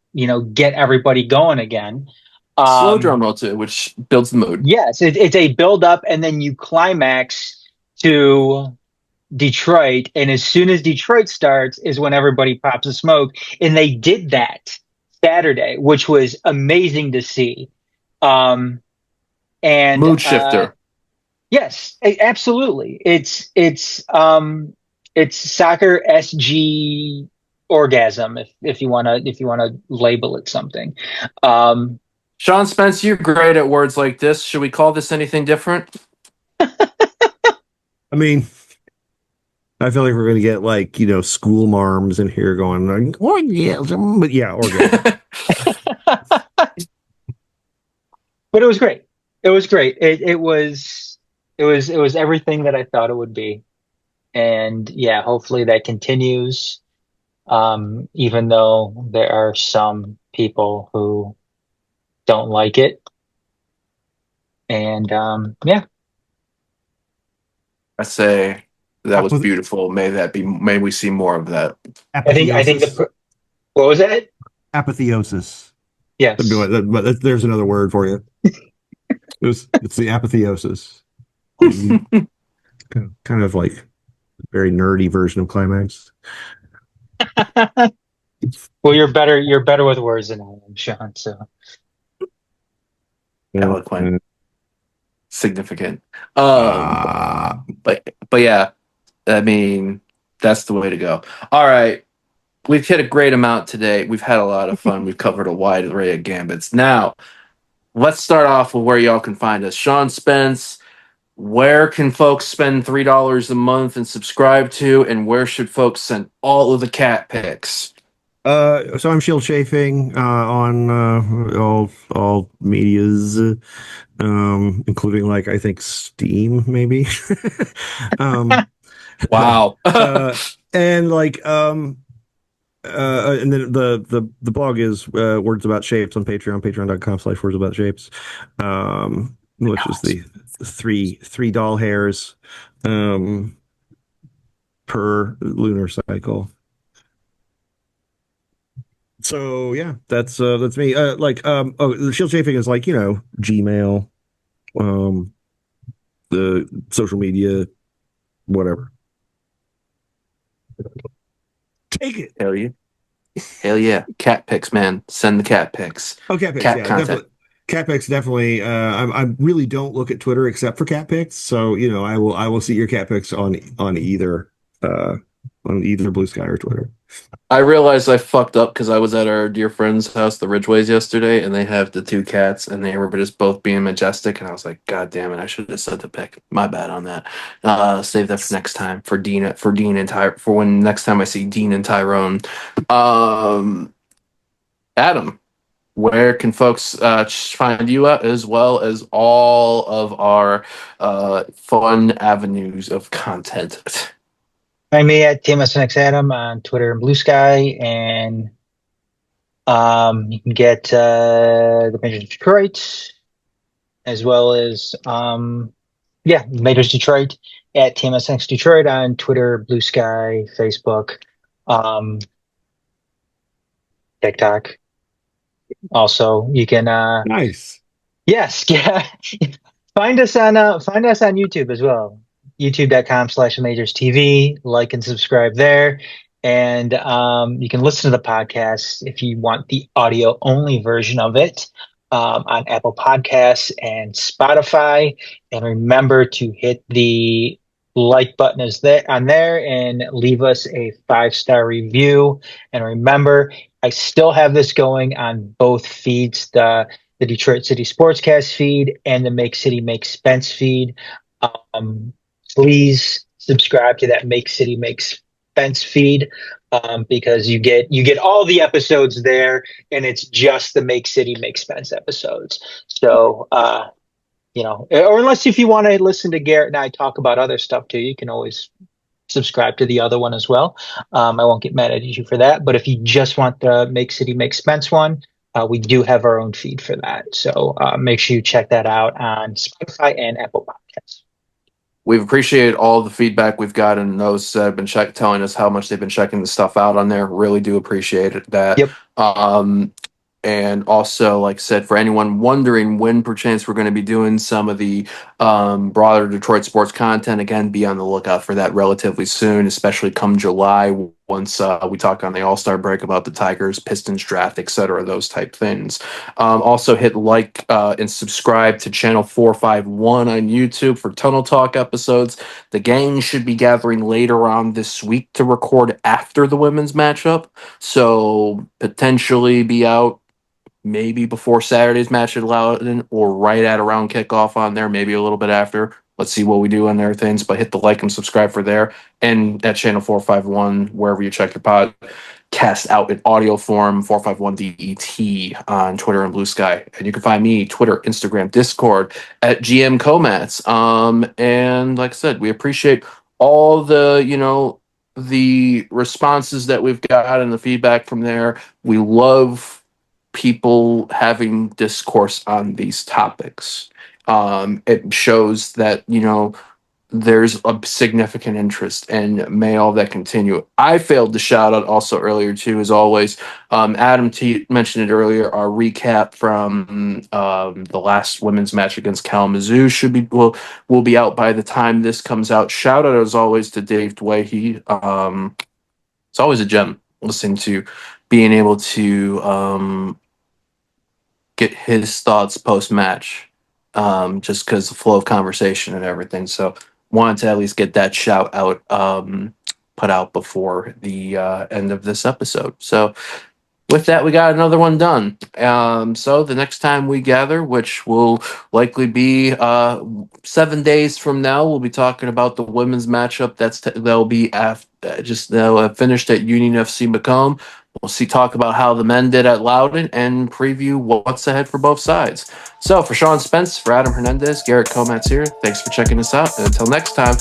get everybody going again. Slow Um, drum roll too, which builds the mood. yes, it's a build up, and then you climax to Detroit, and as soon as Detroit starts is when everybody pops a smoke, and they did that Saturday, which was amazing to see. Um, and Mood shifter. Yes, absolutely. It's soccer SG orgasm if you wanna label it something. Um, Sean Spence, you're great at words like this. Should we call this anything different? I mean, I feel like we're gonna get like school marms in here going like, orgasm, but yeah, orgasm. but it was great. It was great. It was everything that I thought it would be. And yeah, hopefully that continues. even though there are some people who don't like it. And yeah, I say that was Apath- beautiful. May we see more of that. I think Apotheosis. what was that? Apotheosis. Yes. There's another word for you. It's the apotheosis. Kind of like a very nerdy version of climax. Well, you're better with words than I am, Sean. So Eloquent, significant. But yeah, I mean, that's the way to go. All right. We've hit a great amount today. We've had a lot of fun. We've covered a wide array of gambits. Now, let's start off with where y'all can find us. Sean Spence, where can folks spend $3 a month and subscribe to, and where should folks send all of the cat pics? So I'm shield chafing on all medias, including like I think Steam maybe. um, Wow. and like and then the blog is Words About Shapes on Patreon, patreon.com/words about shapes, which is the three doll hairs per lunar cycle. So yeah, that's me. The shield chafing is like, Gmail, the social media, whatever. Take it. Hell yeah. Hell yeah. Cat pics, man. Send the cat pics. Oh, cat pics, Cat yeah, content. definitely. Cat pics, definitely. I really don't look at Twitter except for cat pics, so I will see your cat pics on either Blue Sky or Twitter. I realized I fucked up because I was at our dear friend's house, the Ridgeways, yesterday, and they have the two cats, and they were just both being majestic, and I was like, God damn it, I should have said the pic. My bad on that. Save that for next time for Dean and for when next time I see Dean and Tyrone. Adam, where can folks find you at, as well as all of our fun avenues of content? find me at TMSNX Adam on Twitter and Blue Sky, and you can get the Majors Detroit as well as Majors Detroit at TMSNX Detroit on Twitter, Blue Sky, Facebook, um, TikTok. Also, you can Nice. yes, yeah. Find us on YouTube as well. YouTube.com/Majors TV. Like and subscribe there. And you can listen to the podcast if you want the audio only version of it on Apple Podcasts and Spotify. And remember to hit the like button is there on there and leave us a 5-star review. And remember, I still have this going on both feeds, the Detroit City Sportscast feed and the City Make Spence feed. Please subscribe to that City Make Spence feed because you get all the episodes there, and it's just the City Make Spence episodes. So or unless if you want to listen to Garrett and I talk about other stuff too, you can always subscribe to the other one as well. I won't get mad at you for that. But if you just want the Make City Make Spence one, we do have our own feed for that. So make sure you check that out on Spotify and Apple Podcasts. We've appreciated all the feedback we've gotten. Those that have been telling us how much they've been checking the stuff out on there. Really do appreciate that. Yep. And also, like I said, for anyone wondering when perchance we're going to be doing some of the broader Detroit sports content, again, be on the lookout for that relatively soon, especially come July, once we talk on the All-Star break about the Tigers, Pistons draft, etc., those type things. Also hit like and subscribe to channel 451 on YouTube for Tunnel Talk episodes. The gang should be gathering later on this week to record after the women's matchup, so potentially be out maybe before Saturday's match at Loudoun or right at around kickoff on there, maybe a little bit after. Let's see what we do on their things, but hit the like and subscribe for there. And at channel 451, wherever you check your podcast out in audio form, 451DET on Twitter and Blue Sky. And you can find me, Twitter, Instagram, Discord at GM Comats. And like I said, we appreciate all the, the responses that we've got and the feedback from there. We love people having discourse on these topics. It shows that, there's a significant interest, and may all that continue. I failed to shout out also earlier too, as always. Adam T mentioned it earlier. Our recap from the last women's match against Kalamazoo will be out by the time this comes out. Shout out as always to Dave Dwayhe. It's always a gem listening to, being able to get his thoughts post match, just because the flow of conversation and everything. So wanted to at least get that shout out put out before the end of this episode. So with that, we got another one done. So the next time we gather, which will likely be 7 days from now, we'll be talking about the women's matchup. They'll be they'll have finished at Union FC Macomb. We'll talk about how the men did at Loudon and preview what's ahead for both sides. So for Sean Spence, for Adam Hernandez, Garrett Comatz here. Thanks for checking us out. And until next time,